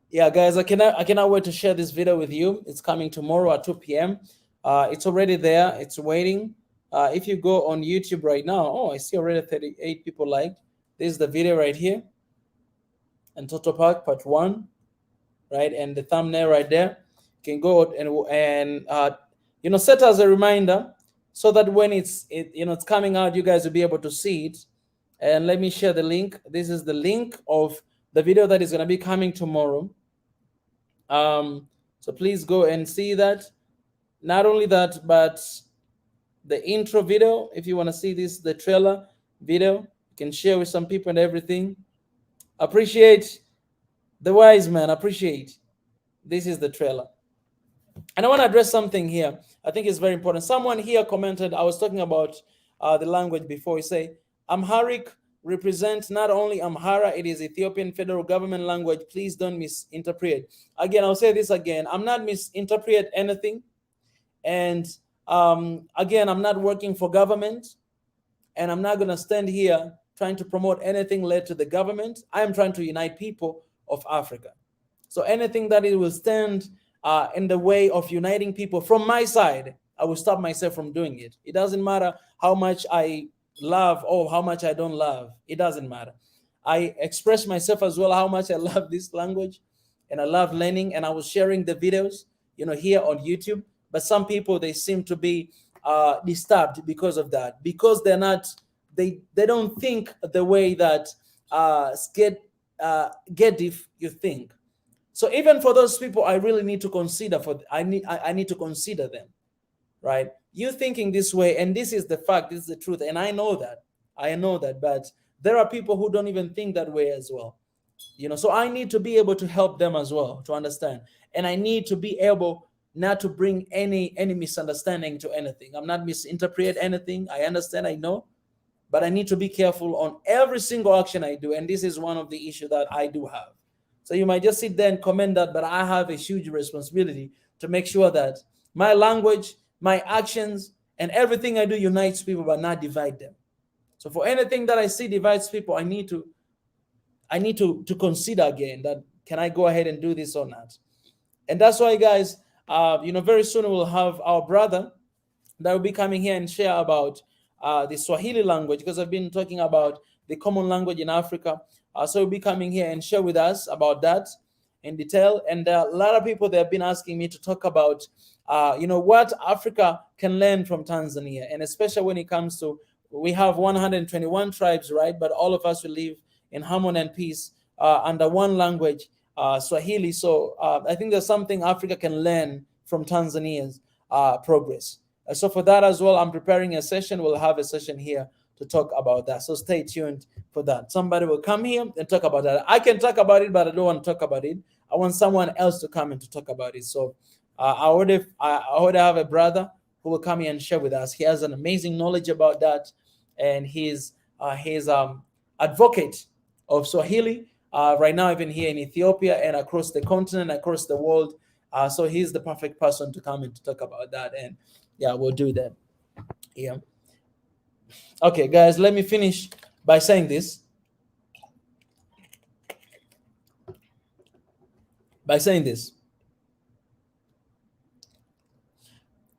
Yeah, guys, I cannot wait to share this video with you. It's coming tomorrow at 2 p.m. It's already there. It's waiting. If you go on YouTube right now, oh, I see already 38 people liked. This is the video right here, Entoto Park Part 1, right? And the thumbnail right there. You can go and set as a reminder so that when it's coming out, you guys will be able to see it. And let me share the link. This is the link of the video that is going to be coming tomorrow. So please go and see that. Not only that, but the intro video, if you want to see the trailer video, you can share with some people and everything. Appreciate the wise man. Appreciate. This is the trailer. And I want to address something here. I think it's very important. Someone here commented, I was talking about the language before. He say, Amharic represents not only Amhara, it is Ethiopian federal government language. Please don't misinterpret. Again, I'll say this again. I'm not misinterpret anything. And again, I'm not working for government. And I'm not going to stand here trying to promote anything led to the government. I am trying to unite people of Africa. So anything that it will stand in the way of uniting people from my side, I will stop myself from doing it. It doesn't matter how much I love or how much I don't love. It doesn't matter. I express myself as well how much I love this language and I love learning. And I was sharing the videos, here on YouTube. But some people, they seem to be disturbed because of that, because they don't think the way that get if you think. So even for those people, I really need to consider I need to consider them, right? You thinking this way, and this is the fact, this is the truth, and I know that, but there are people who don't even think that way as well, so I need to be able to help them as well to understand, and I need to be able not to bring any misunderstanding to anything. I'm not misinterpret anything. I understand, I know, but I need to be careful on every single action I do. And this is one of the issues that I do have. So you might just sit there and comment that, but I have a huge responsibility to make sure that my language, my actions, and everything I do unites people but not divide them. So for anything that I see divides people, I need to consider again that can I go ahead and do this or not? And that's why, guys, very soon we'll have our brother that will be coming here and share about the Swahili language, because I've been talking about the common language in Africa. So he'll be coming here and share with us about that in detail. And a lot of people, they have been asking me to talk about, what Africa can learn from Tanzania, and especially when it comes to, we have 121 tribes, right? But all of us will live in harmony and peace under one language, Swahili. So I think there's something Africa can learn from Tanzania's progress. So for that as well, I'm preparing a session. We'll have a session here to talk about that. So stay tuned for that. Somebody will come here and talk about that. I can talk about it, but I don't want to talk about it. I want someone else to come and to talk about it. So I already have a brother who will come here and share with us. He has an amazing knowledge about that, and he's advocate of Swahili right now, even here in Ethiopia and across the continent, across the world. So he's the perfect person to come and to talk about that. And yeah, we'll do that. Yeah. Okay, guys, let me finish by saying this.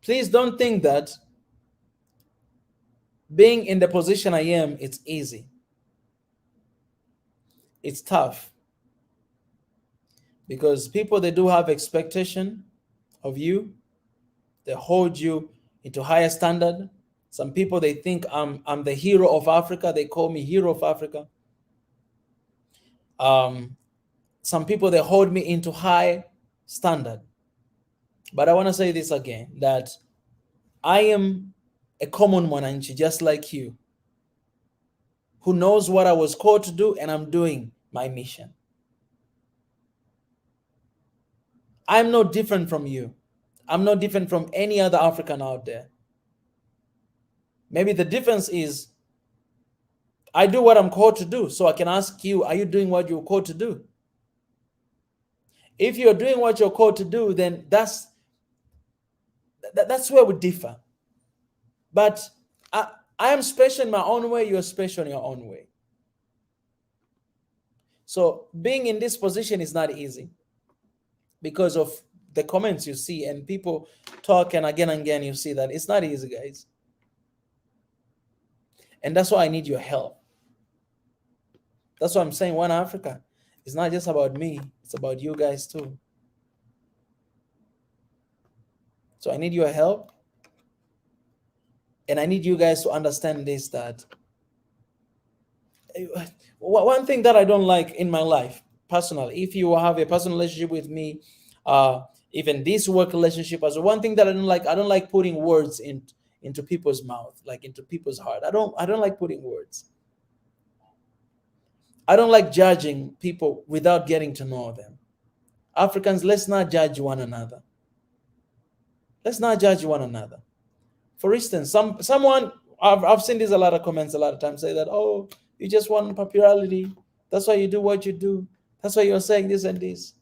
Please don't think that being in the position I am, it's easy. It's tough. Because people, they do have expectation of you. They hold you into higher standard. Some people, they think I'm the hero of Africa. They call me hero of Africa. Some people, they hold me into high standard. But I want to say this again, that I am a common mwananchi, just like you, who knows what I was called to do, and I'm doing my mission. I'm no different from you. I'm no different from any other African out there. Maybe the difference is I do what I'm called to do. So I can ask you, are you doing what you're called to do? If you're doing what you're called to do, then that's where we differ. But I am special in my own way. You're special in your own way. So being in this position is not easy because of the comments you see, and people talk, and again you see that it's not easy, guys. And that's why I need your help. That's why I'm saying One Africa. It's not just about me, it's about you guys too. So I need your help. And I need you guys to understand this, that one thing that I don't like in my life, personally, if you have a personal relationship with me, even this work relationship, as one thing that I don't like putting words into people's mouth, like into people's heart. I don't like putting words. I don't like judging people without getting to know them. Africans, let's not judge one another. Let's not judge one another. For instance, someone, I've seen this a lot of comments a lot of times, say that, oh, you just want popularity. That's why you do what you do. That's why you're saying this and this.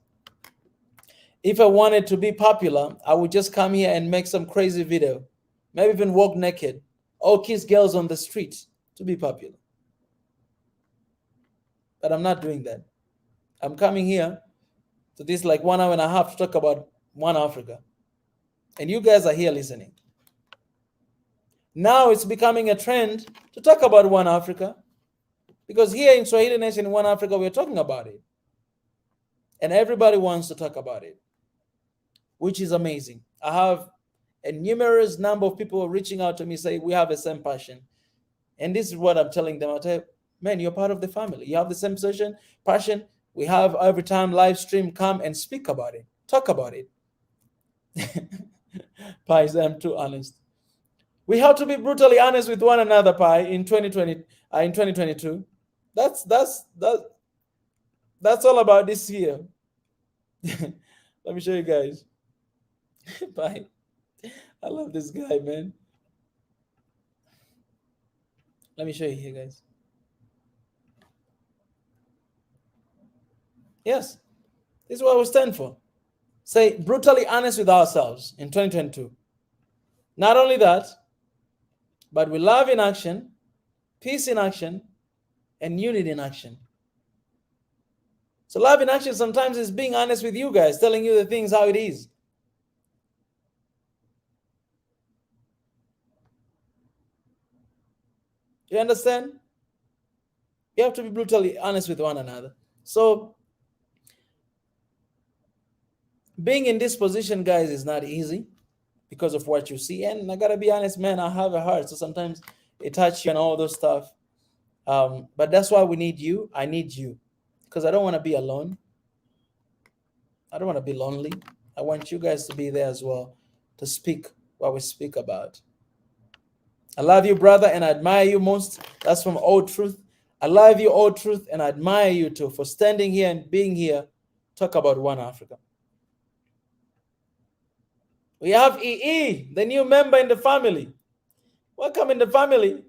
If I wanted to be popular, I would just come here and make some crazy video, maybe even walk naked, or kiss girls on the street to be popular. But I'm not doing that. I'm coming here to this like 1 hour and a half to talk about One Africa. And you guys are here listening. Now it's becoming a trend to talk about One Africa, because here in Swahili Nation, in One Africa, we're talking about it. And everybody wants to talk about it, which is amazing. I have a numerous number of people reaching out to me, say we have the same passion. And this is what I'm telling them. I tell you, man, you're part of the family. You have the same passion. We have every time live stream, come and speak about it. Talk about it. Pi, I'm too honest. We have to be brutally honest with one another, Pi, in 2022. That's all about this year. Let me show you guys. Bye. I love this guy, man. Let me show you here, guys. Yes, this is what we stand for. Say brutally honest with ourselves in 2022. Not only that, but we love in action, peace in action, and unity in action. So love in action sometimes is being honest with you guys, telling you the things how it is. You understand? You have to be brutally honest with one another. So being in this position, guys, is not easy because of what you see. And I gotta be honest, man, I have a heart. So sometimes it touches you and all those stuff. But that's why we need you. I need you. Because I don't want to be alone. I don't want to be lonely. I want you guys to be there as well to speak what we speak about. I love you, brother, and I admire you most. That's from Old Truth. I love you, Old Truth, and I admire you too for standing here and being here. Talk about One Africa. We have EE, the new member in the family. Welcome in the family,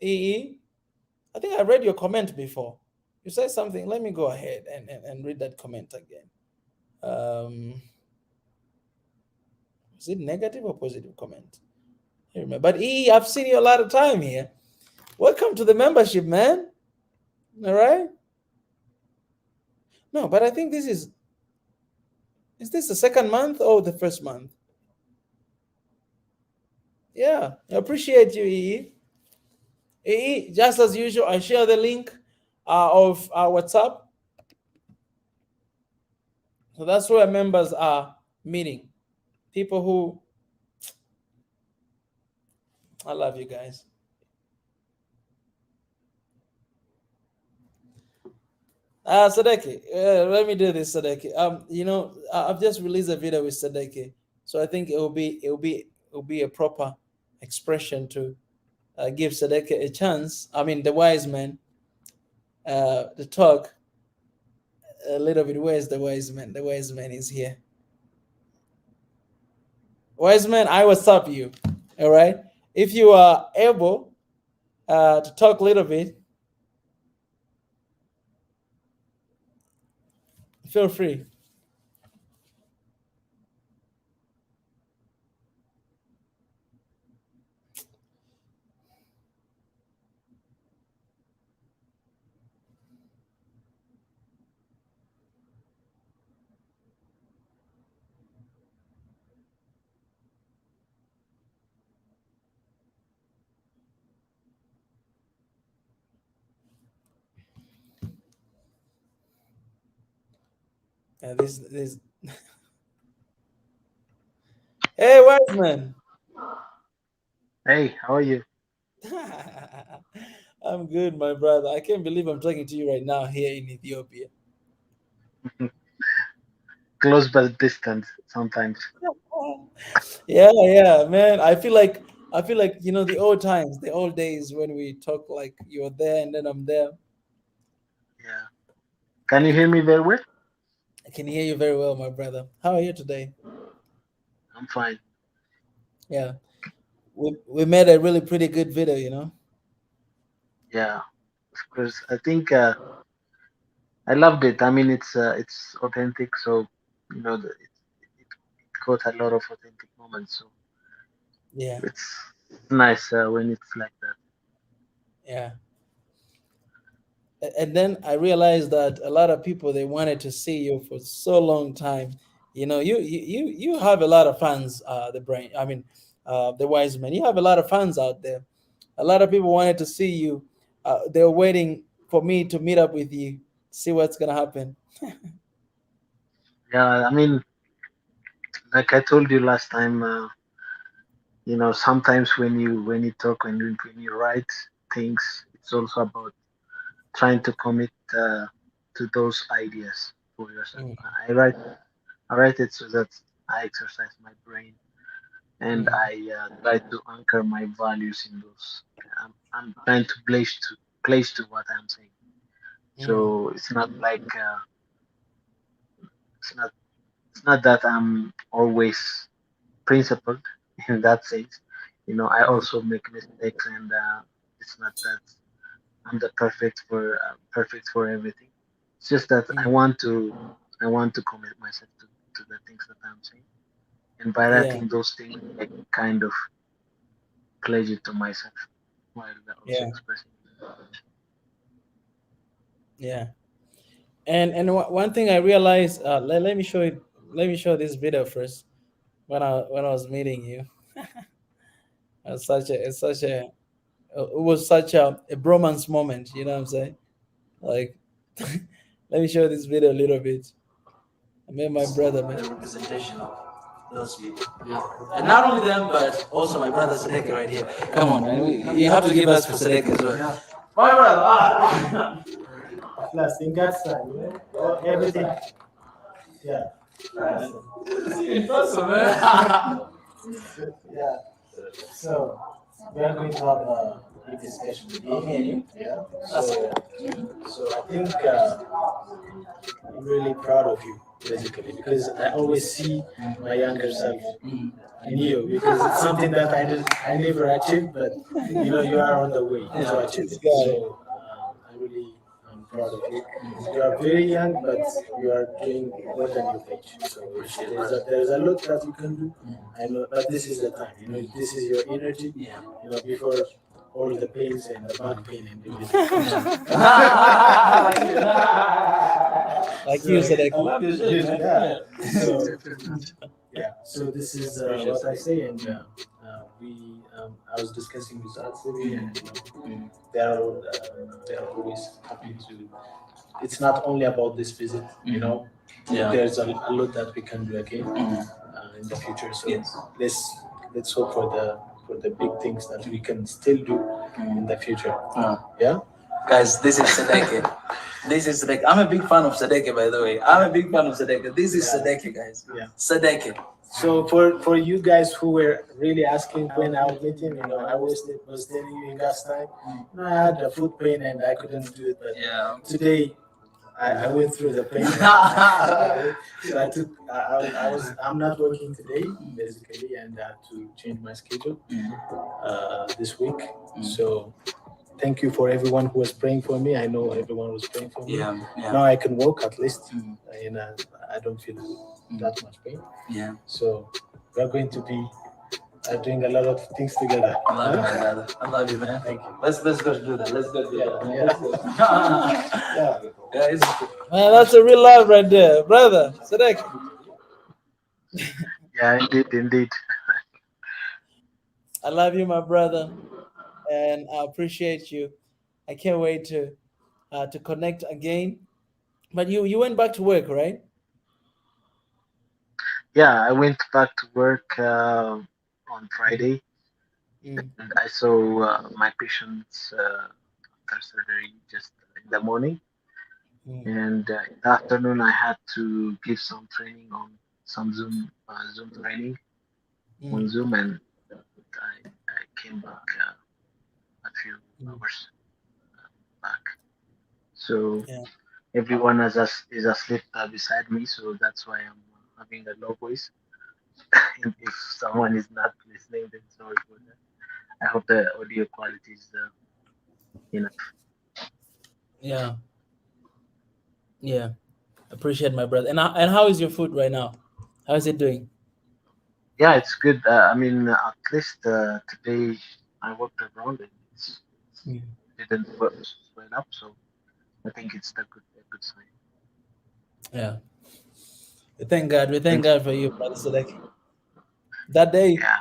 EE. I think I read your comment before. You said something. Let me go ahead and read that comment again. Um, is it negative or positive comment? I remember. But EE, I've seen you a lot of time here. Welcome to the membership, man. All right. No, but I think this is this the second month or the first month? Yeah, I appreciate you, EE. EE, just as usual, I share the link of our WhatsApp. So that's where members are meeting. People who I love you guys. Sadeki, let me do this, Sadeki. I've just released a video with Sadeki, so I think it will be a proper expression to give Sadeki a chance. I mean, the wise man, to talk a little bit. Where's the wise man? The wise man is here. Wise man, I WhatsApp you. All right. If you are able to talk a little bit, feel free. This. Hey, wise man. Hey, how are you? I'm good, my brother. I can't believe I'm talking to you right now here in Ethiopia. Close but distant sometimes. Yeah, yeah, man. I feel like the old times, the old days when we talk like you're there and then I'm there. Yeah. Can you hear me very well? I can hear you very well, my brother. How are you today? I'm fine. Yeah, we made a really pretty good video. Yeah, of course. I think I loved it. I mean, it's authentic, so it got a lot of authentic moments. So Yeah, it's nice when it's like that. yeah. And then I realized that a lot of people they wanted to see you for so long time. You have a lot of fans. The brain, I mean, the wise man. You have a lot of fans out there. A lot of people wanted to see you. They were waiting for me to meet up with you, see what's gonna happen. Yeah, I mean, like I told you last time, sometimes when you talk and when you write things, it's also about trying to commit to those ideas for yourself. Mm, I write it so that I exercise my brain and mm, I try to anchor my values in those. I'm trying to place to what I'm saying. mm, So it's not like it's not it's not that I'm always. principled in that sense. I also make mistakes, and it's not that I'm the perfect for everything. It's just that Mm. I want to commit myself to the things that I'm saying, and by Yeah, writing those things, I kind of pledge it to myself while also yeah, expressing yeah. And one thing I realized, let me show it. Let me show this video first. When I was meeting you, it was such a bromance moment. You know what I'm saying? Like, let me show this video a little bit. I met my brother, man. The representation of those people. Yeah. And not only them, but also my brother Sadeki right here. Come on, man. You have to give us for Sadeki as well. My brother. Last in God's time, everything. Yeah, Impressive, man. yeah. So we are going to have a big discussion Oh, today. me and you? Yeah. That's So I think I'm really proud of you, basically, because I always see my younger self in you, because it's something that I never achieved, but you are on the way to achieve this it. guy. So I really am proud of you. You are very young, but you are doing more than your age. So there's a lot that you can do. I know, but this is the time. This is your energy. Yeah. Before all the pains and the back pain and everything comes out. Like you, So Sadeki. I love your shit, man. yeah. So it very much. yeah. So this is what I say, and we. I was discussing with Atsiri, and they are always happy to. It's not only about this visit, Yeah. There's a lot that we can do again in the future. So Yes. let's hope for the big things that we can still do in the future. Uh, Yeah. Guys, this is Sadeki. This is Sadeki. I'm a big fan of Sadeki, by the way. I'm a big fan of Sadeki. This is Sadeki, guys. Yeah. Sadeki. So for you guys who were really asking when I would meet him, I was telling you in God's time, I had the foot pain and I couldn't do it, but Yeah. today I went through the pain. So I'm not working today basically, and I had to change my schedule this week. So thank you for everyone who was praying for me. I know everyone was praying for me. Yeah. Yeah. Now I can walk at least, Mm. and I don't feel that much pain. Yeah. So we're going to be doing a lot of things together. I love you, my brother. I love you, man. Thank you. Let's go do that. Let's go do that. Yeah. Let's go. Yeah. Yeah, man, that's a real love right there, brother. Sadek, Yeah, indeed. I love you, my brother, and I appreciate you. I can't wait to connect again. But you went back to work, right? Yeah, I went back to work on Mm, Friday, mm, and I saw my patients after surgery just in the morning, mm, and in the afternoon I had to give some training on some Zoom training on mm, Zoom, and I came back a few mm. hours back. So Yeah. everyone is asleep beside me, so that's why I'm having a low voice. If someone is not listening, then sorry for that. I hope the audio quality is enough. Yeah. Yeah. Appreciate my brother. And how is your food right now? How is it doing? Yeah, it's good. I mean, at least today I walked around and Mm. it didn't swell up, so I think it's a good sign. Yeah. We thank God. We thank Thanks. God for you, brother Sadek. That day, Yeah.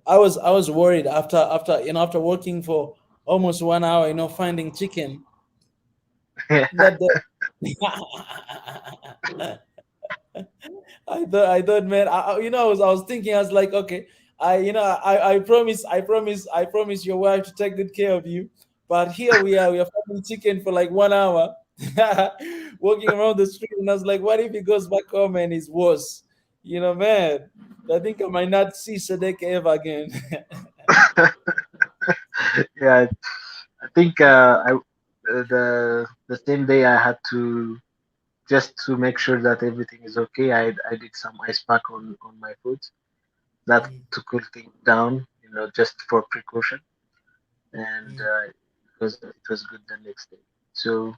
I was worried after working for almost 1 hour, finding chicken that day. I thought, man, I was thinking, I was like, okay, I promise your wife to take good care of you, but here we are finding chicken for like 1 hour, walking around the street, and I was like, what if he goes back home and it's worse? Man, I think I might not see Sadek ever again. Yeah, I think the same day I had to just to make sure that everything is okay. I did some ice pack on my food, that Mm, to cool things down, just for precaution, and mm. it was good the next day. So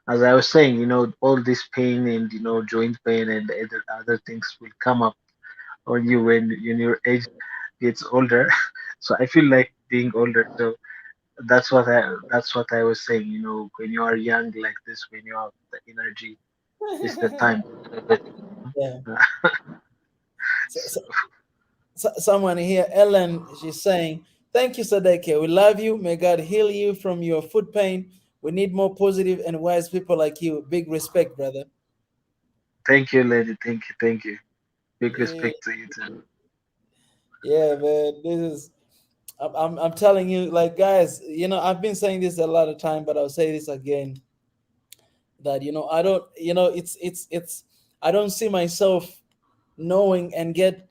as I was saying, all this pain and joint pain and other things will come up on you when your age gets older. So I feel like being older. So that's what I was saying. When you are young like this, when you have the energy, is the time to do everything. Yeah. Uh, So, someone here, Ellen, she's saying, "Thank you, Sadeke. We love you. May God heal you from your foot pain. We need more positive and wise people like you. Big respect, brother." Thank you, lady. Thank you. Big Yeah, respect to you too. yeah, man. This is. I'm telling you, like, guys. I've been saying this a lot of time, but I'll say this again. That I don't. It's. I don't see myself knowing and get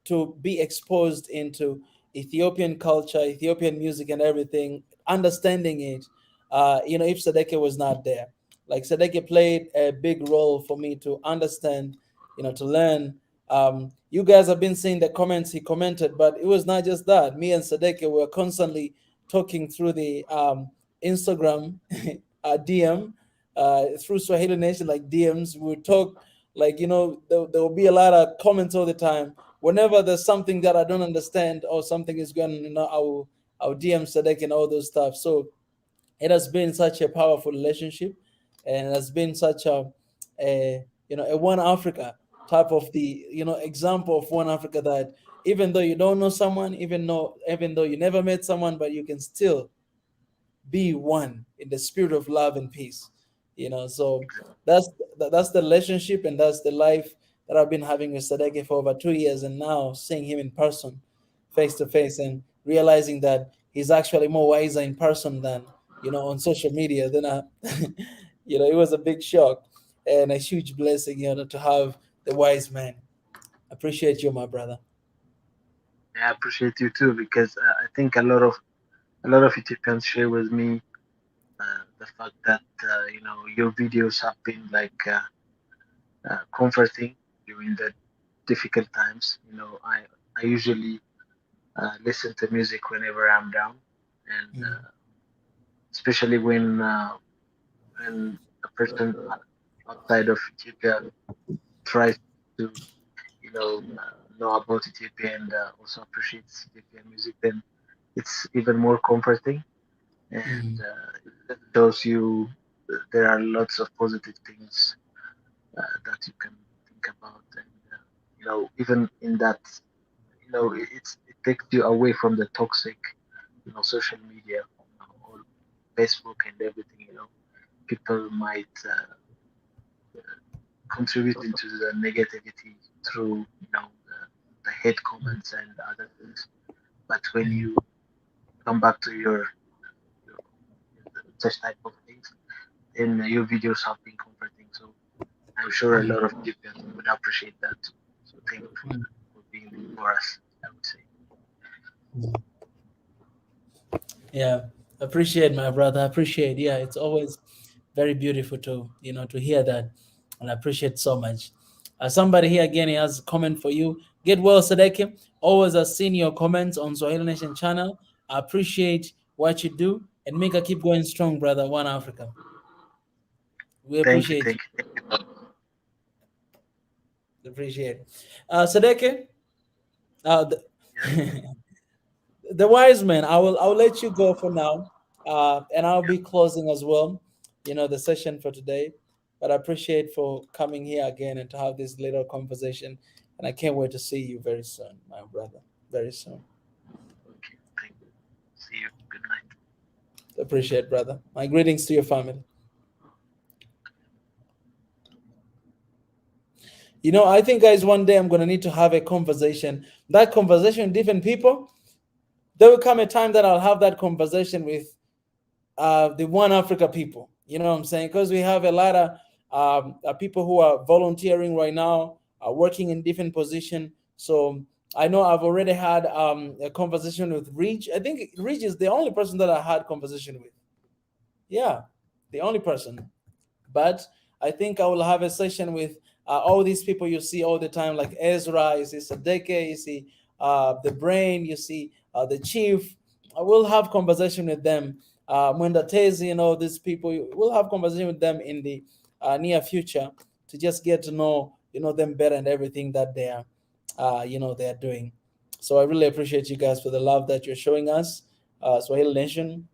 to be exposed into Ethiopian culture, Ethiopian music and everything, understanding it. If Sadeke was not there, like Sadeke played a big role for me to understand, to learn. You guys have been seeing the comments he commented, but it was not just that. Me and Sadeke were constantly talking through the Instagram DM, through Swahili Nation, like DMs. We would talk, like, there will be a lot of comments all the time. Whenever there's something that I don't understand or something is going, I will DM Sadek and all those stuff. So it has been such a powerful relationship, and it has been such a one Africa type of the example of one Africa, that even though you don't know someone, even though you never met someone, but you can still be one in the spirit of love and peace. So that's that's the relationship, and that's the life that I've been having with Sadeke for over 2 years, and now seeing him in person, face to face, and realizing that he's actually more wiser in person than on social media. Then it was a big shock and a huge blessing, to have the wise man. Appreciate you, my brother. I appreciate you too because I think a lot of Ethiopians share with me the fact that your videos have been like comforting during the difficult times. I usually listen to music whenever I'm down, and Mm, especially when a person outside of Ethiopia tries to know about Ethiopia and also appreciates Ethiopian music, then it's even more comforting, and mm, it shows you there are lots of positive things that you can think about, and even in that, it takes you away from the toxic, social media, or Facebook and everything. People might contribute into the negativity through the hate comments and other things. But when mm, you come back to your such type of things, then your videos have been comforting. So I'm sure a mm, lot of people would appreciate that too. So thank you mm, for being there for us, I would say. mm. Yeah, appreciate, my brother. Appreciate. Yeah, it's always very beautiful to hear that, and I appreciate so much. Somebody here again, he has a comment for you. Get well, Sadeke. Always have seen your comments on Swahili Nation channel. I appreciate what you do, and make a keep going strong, brother. One Africa. We Thank you, appreciate you. thank you, thank you. Appreciate. Sadeke. Uh, Yeah, the, the wise man, I'll let you go for now, and I'll be closing as well, the session for today. But I appreciate for coming here again and to have this little conversation, and I can't wait to see you very soon, my brother. Very soon. okay, thank you. See you. Good night. Appreciate, brother. My greetings to your family. I think, guys, one day I'm gonna need to have a conversation. That conversation with different people. There will come a time that I'll have that conversation with the One Africa people. You know what I'm saying? Because we have a lot of people who are volunteering right now, working in different position. So I know I've already had a conversation with Rich. I think Rich is the only person that I had conversation with. Yeah, the only person. But I think I will have a session with all these people you see all the time, like Ezra, you see Sadeki, you see the brain, you see the chief. We'll have conversation with them. Mwenda Tezi and all these people, we'll have conversation with them in the near future to just get to know them better and everything that they are they are doing. So I really appreciate you guys for the love that you're showing us. Swahili Nation,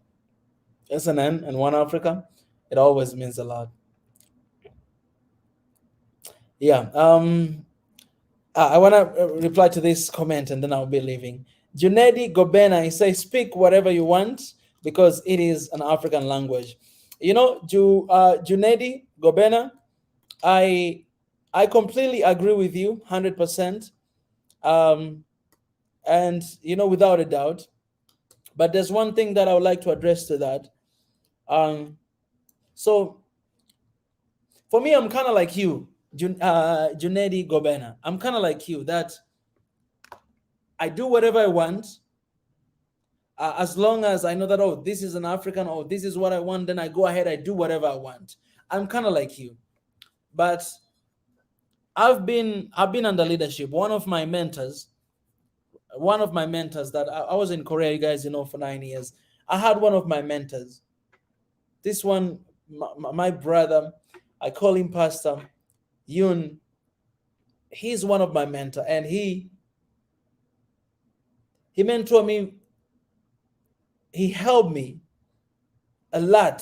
SNN, and One Africa. It always means a lot. Yeah. I want to reply to this comment and then I'll be leaving. Junedi Gobena, he says, speak whatever you want because it is an African language. Junedi Gobena, I completely agree with you 100%. And without a doubt. But there's one thing that I would like to address to that. So for me, I'm kind of like you, Junedi Gobena. I'm kind of like you, that I do whatever I want. As long as I know that, oh, this is an African, or this is what I want, then I go ahead, I do whatever I want. I'm kind of like you. But I've been under leadership. One of my mentors that I was in Korea, you guys, for 9 years. I had one of my mentors. This one, my brother, I call him Pastor Yun. He's one of my mentor, and he mentored me. He helped me a lot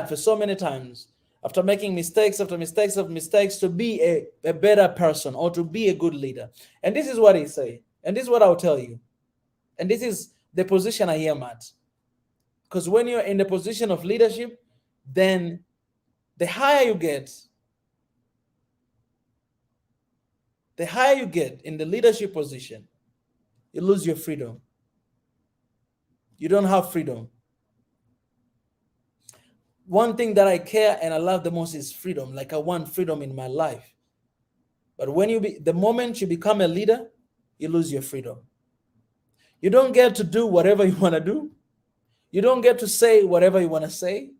for so many times. After making mistakes after mistakes of mistakes, to be a better person or to be a good leader. And this is what he say. And this is what I'll tell you. And this is the position I am at. Because when you're in the position of leadership, then the higher you get in the leadership position, you lose your freedom. You don't have freedom. One thing that I care and I love the most is freedom. Like, I want freedom in my life. But the moment you become a leader, you lose your freedom. You don't get to do whatever you want to do. You don't get to say whatever you want to say,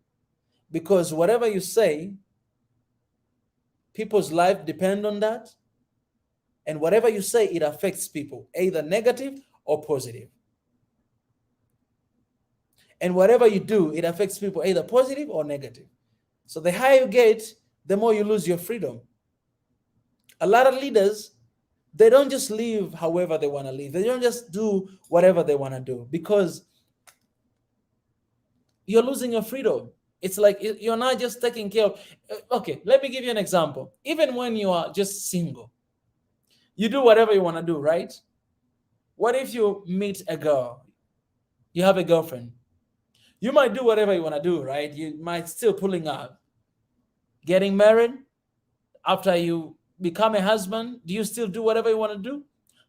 because whatever you say, people's life depend on that. And whatever you say, it affects people, either negative or positive. And whatever you do, it affects people either positive or negative. So the higher you get, the more you lose your freedom. A lot of leaders, they don't just live however they want to live. They don't just do whatever they want to do, because you're losing your freedom. It's like you're not just taking care of. Okay, let me give you an example. Even when you are just single, you do whatever you want to do, right? What if you meet a girl? You have a girlfriend. You might do whatever you want to do, right? You might still pulling up. Getting married, after you become a husband, do you still do whatever you want to do?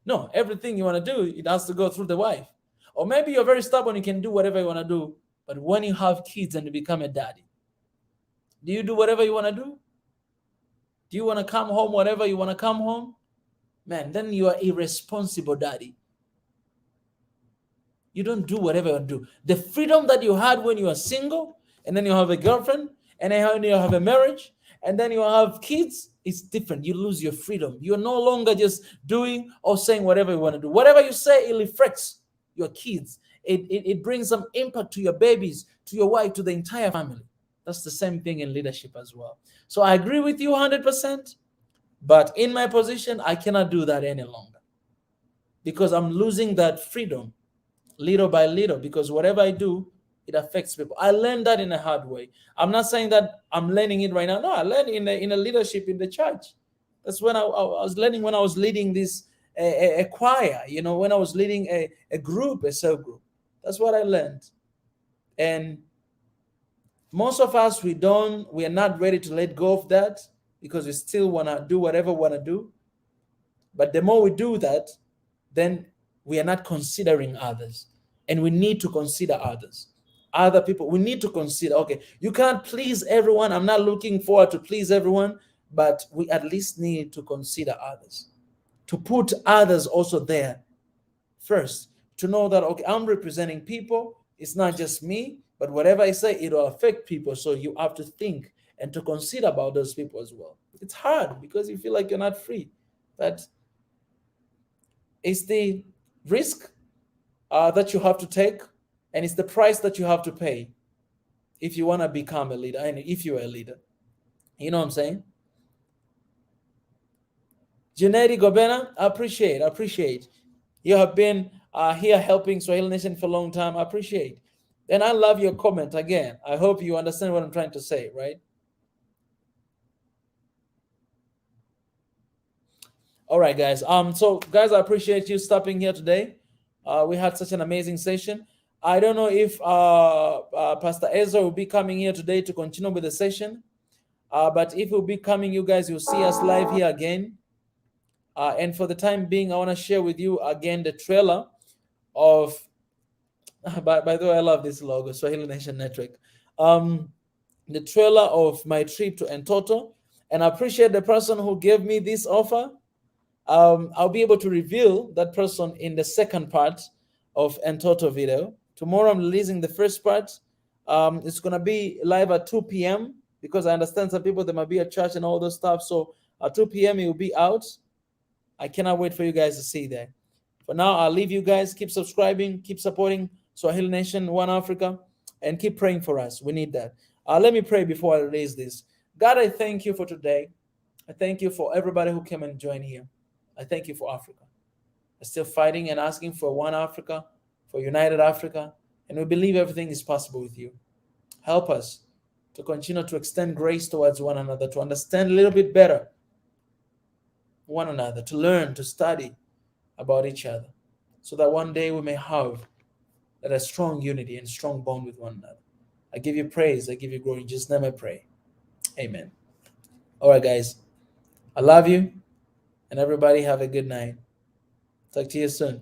No, everything you want to do, it has to go through the wife. Or maybe you're very stubborn, you can do whatever you want to do. But when you have kids and you become a daddy, do you do whatever you want to do? Do you want to come home whatever you want to come home? Man, then you are irresponsible daddy. You don't do whatever you want to do. The freedom that you had when you were single, and then you have a girlfriend, and then you have a marriage, and then you have kids, it's different. You lose your freedom. You're no longer just doing or saying whatever you want to do. Whatever you say, it affects your kids. It brings some impact to your babies, to your wife, to the entire family. That's the same thing in leadership as well. So I agree with you 100%, but in my position, I cannot do that any longer, because I'm losing that freedom little by little, because whatever I do, it affects people. I learned that in a hard way. I'm not saying that I'm learning it right now. No, I learned in a leadership in the church. That's when I was learning, when I was leading this a choir, when I was leading a group, a cell group. That's what I learned. And most of us, we are not ready to let go of that, because we still want to do whatever we want to do. But the more we do that, then we are not considering others. And we need to consider others. Other people, we need to consider, okay, you can't please everyone. I'm not looking forward to please everyone, but we at least need to consider others. To put others also there first. To know that, okay, I'm representing people. It's not just me, but whatever I say, it will affect people. So you have to think and to consider about those people as well. It's hard because you feel like you're not free. But it's the risk that you have to take, and it's the price that you have to pay if you want to become a leader, and if you're a leader. You know what I'm saying? Janedi Gobena, I appreciate. You have been here helping Swahili Nation for a long time. I appreciate. And I love your comment again. I hope you understand what I'm trying to say, right? All right, guys. So guys, I appreciate you stopping here today. We had such an amazing session. I don't know if Pastor Ezra will be coming here today to continue with the session. But if he'll be coming, you guys, you'll see us live here again. And for the time being, I want to share with you again the trailer of, by the way, I love this logo, Swahili Nation Network. The trailer of my trip to Entoto. And I appreciate the person who gave me this offer. I'll be able to reveal that person in the second part of Entoto video. Tomorrow I'm releasing the first part. It's going to be live at 2 p.m. because I understand some people, they might be at church and all those stuff. So at 2 p.m. it will be out. I cannot wait for you guys to see that. For now, I'll leave you guys. Keep subscribing, keep supporting Swahili Nation, One Africa, and keep praying for us. We need that. Let me pray before I release this. God, I thank you for today. I thank you for everybody who came and joined here. I thank you for Africa. We're still fighting and asking for one Africa, for united Africa, and we believe everything is possible with you. Help us to continue to extend grace towards one another, to understand a little bit better one another, to learn, to study about each other, so that one day we may have a strong unity and strong bond with one another. I give you praise, I give you glory. In Jesus' name I pray. Amen. All right, guys. I love you, and everybody have a good night. Talk to you soon.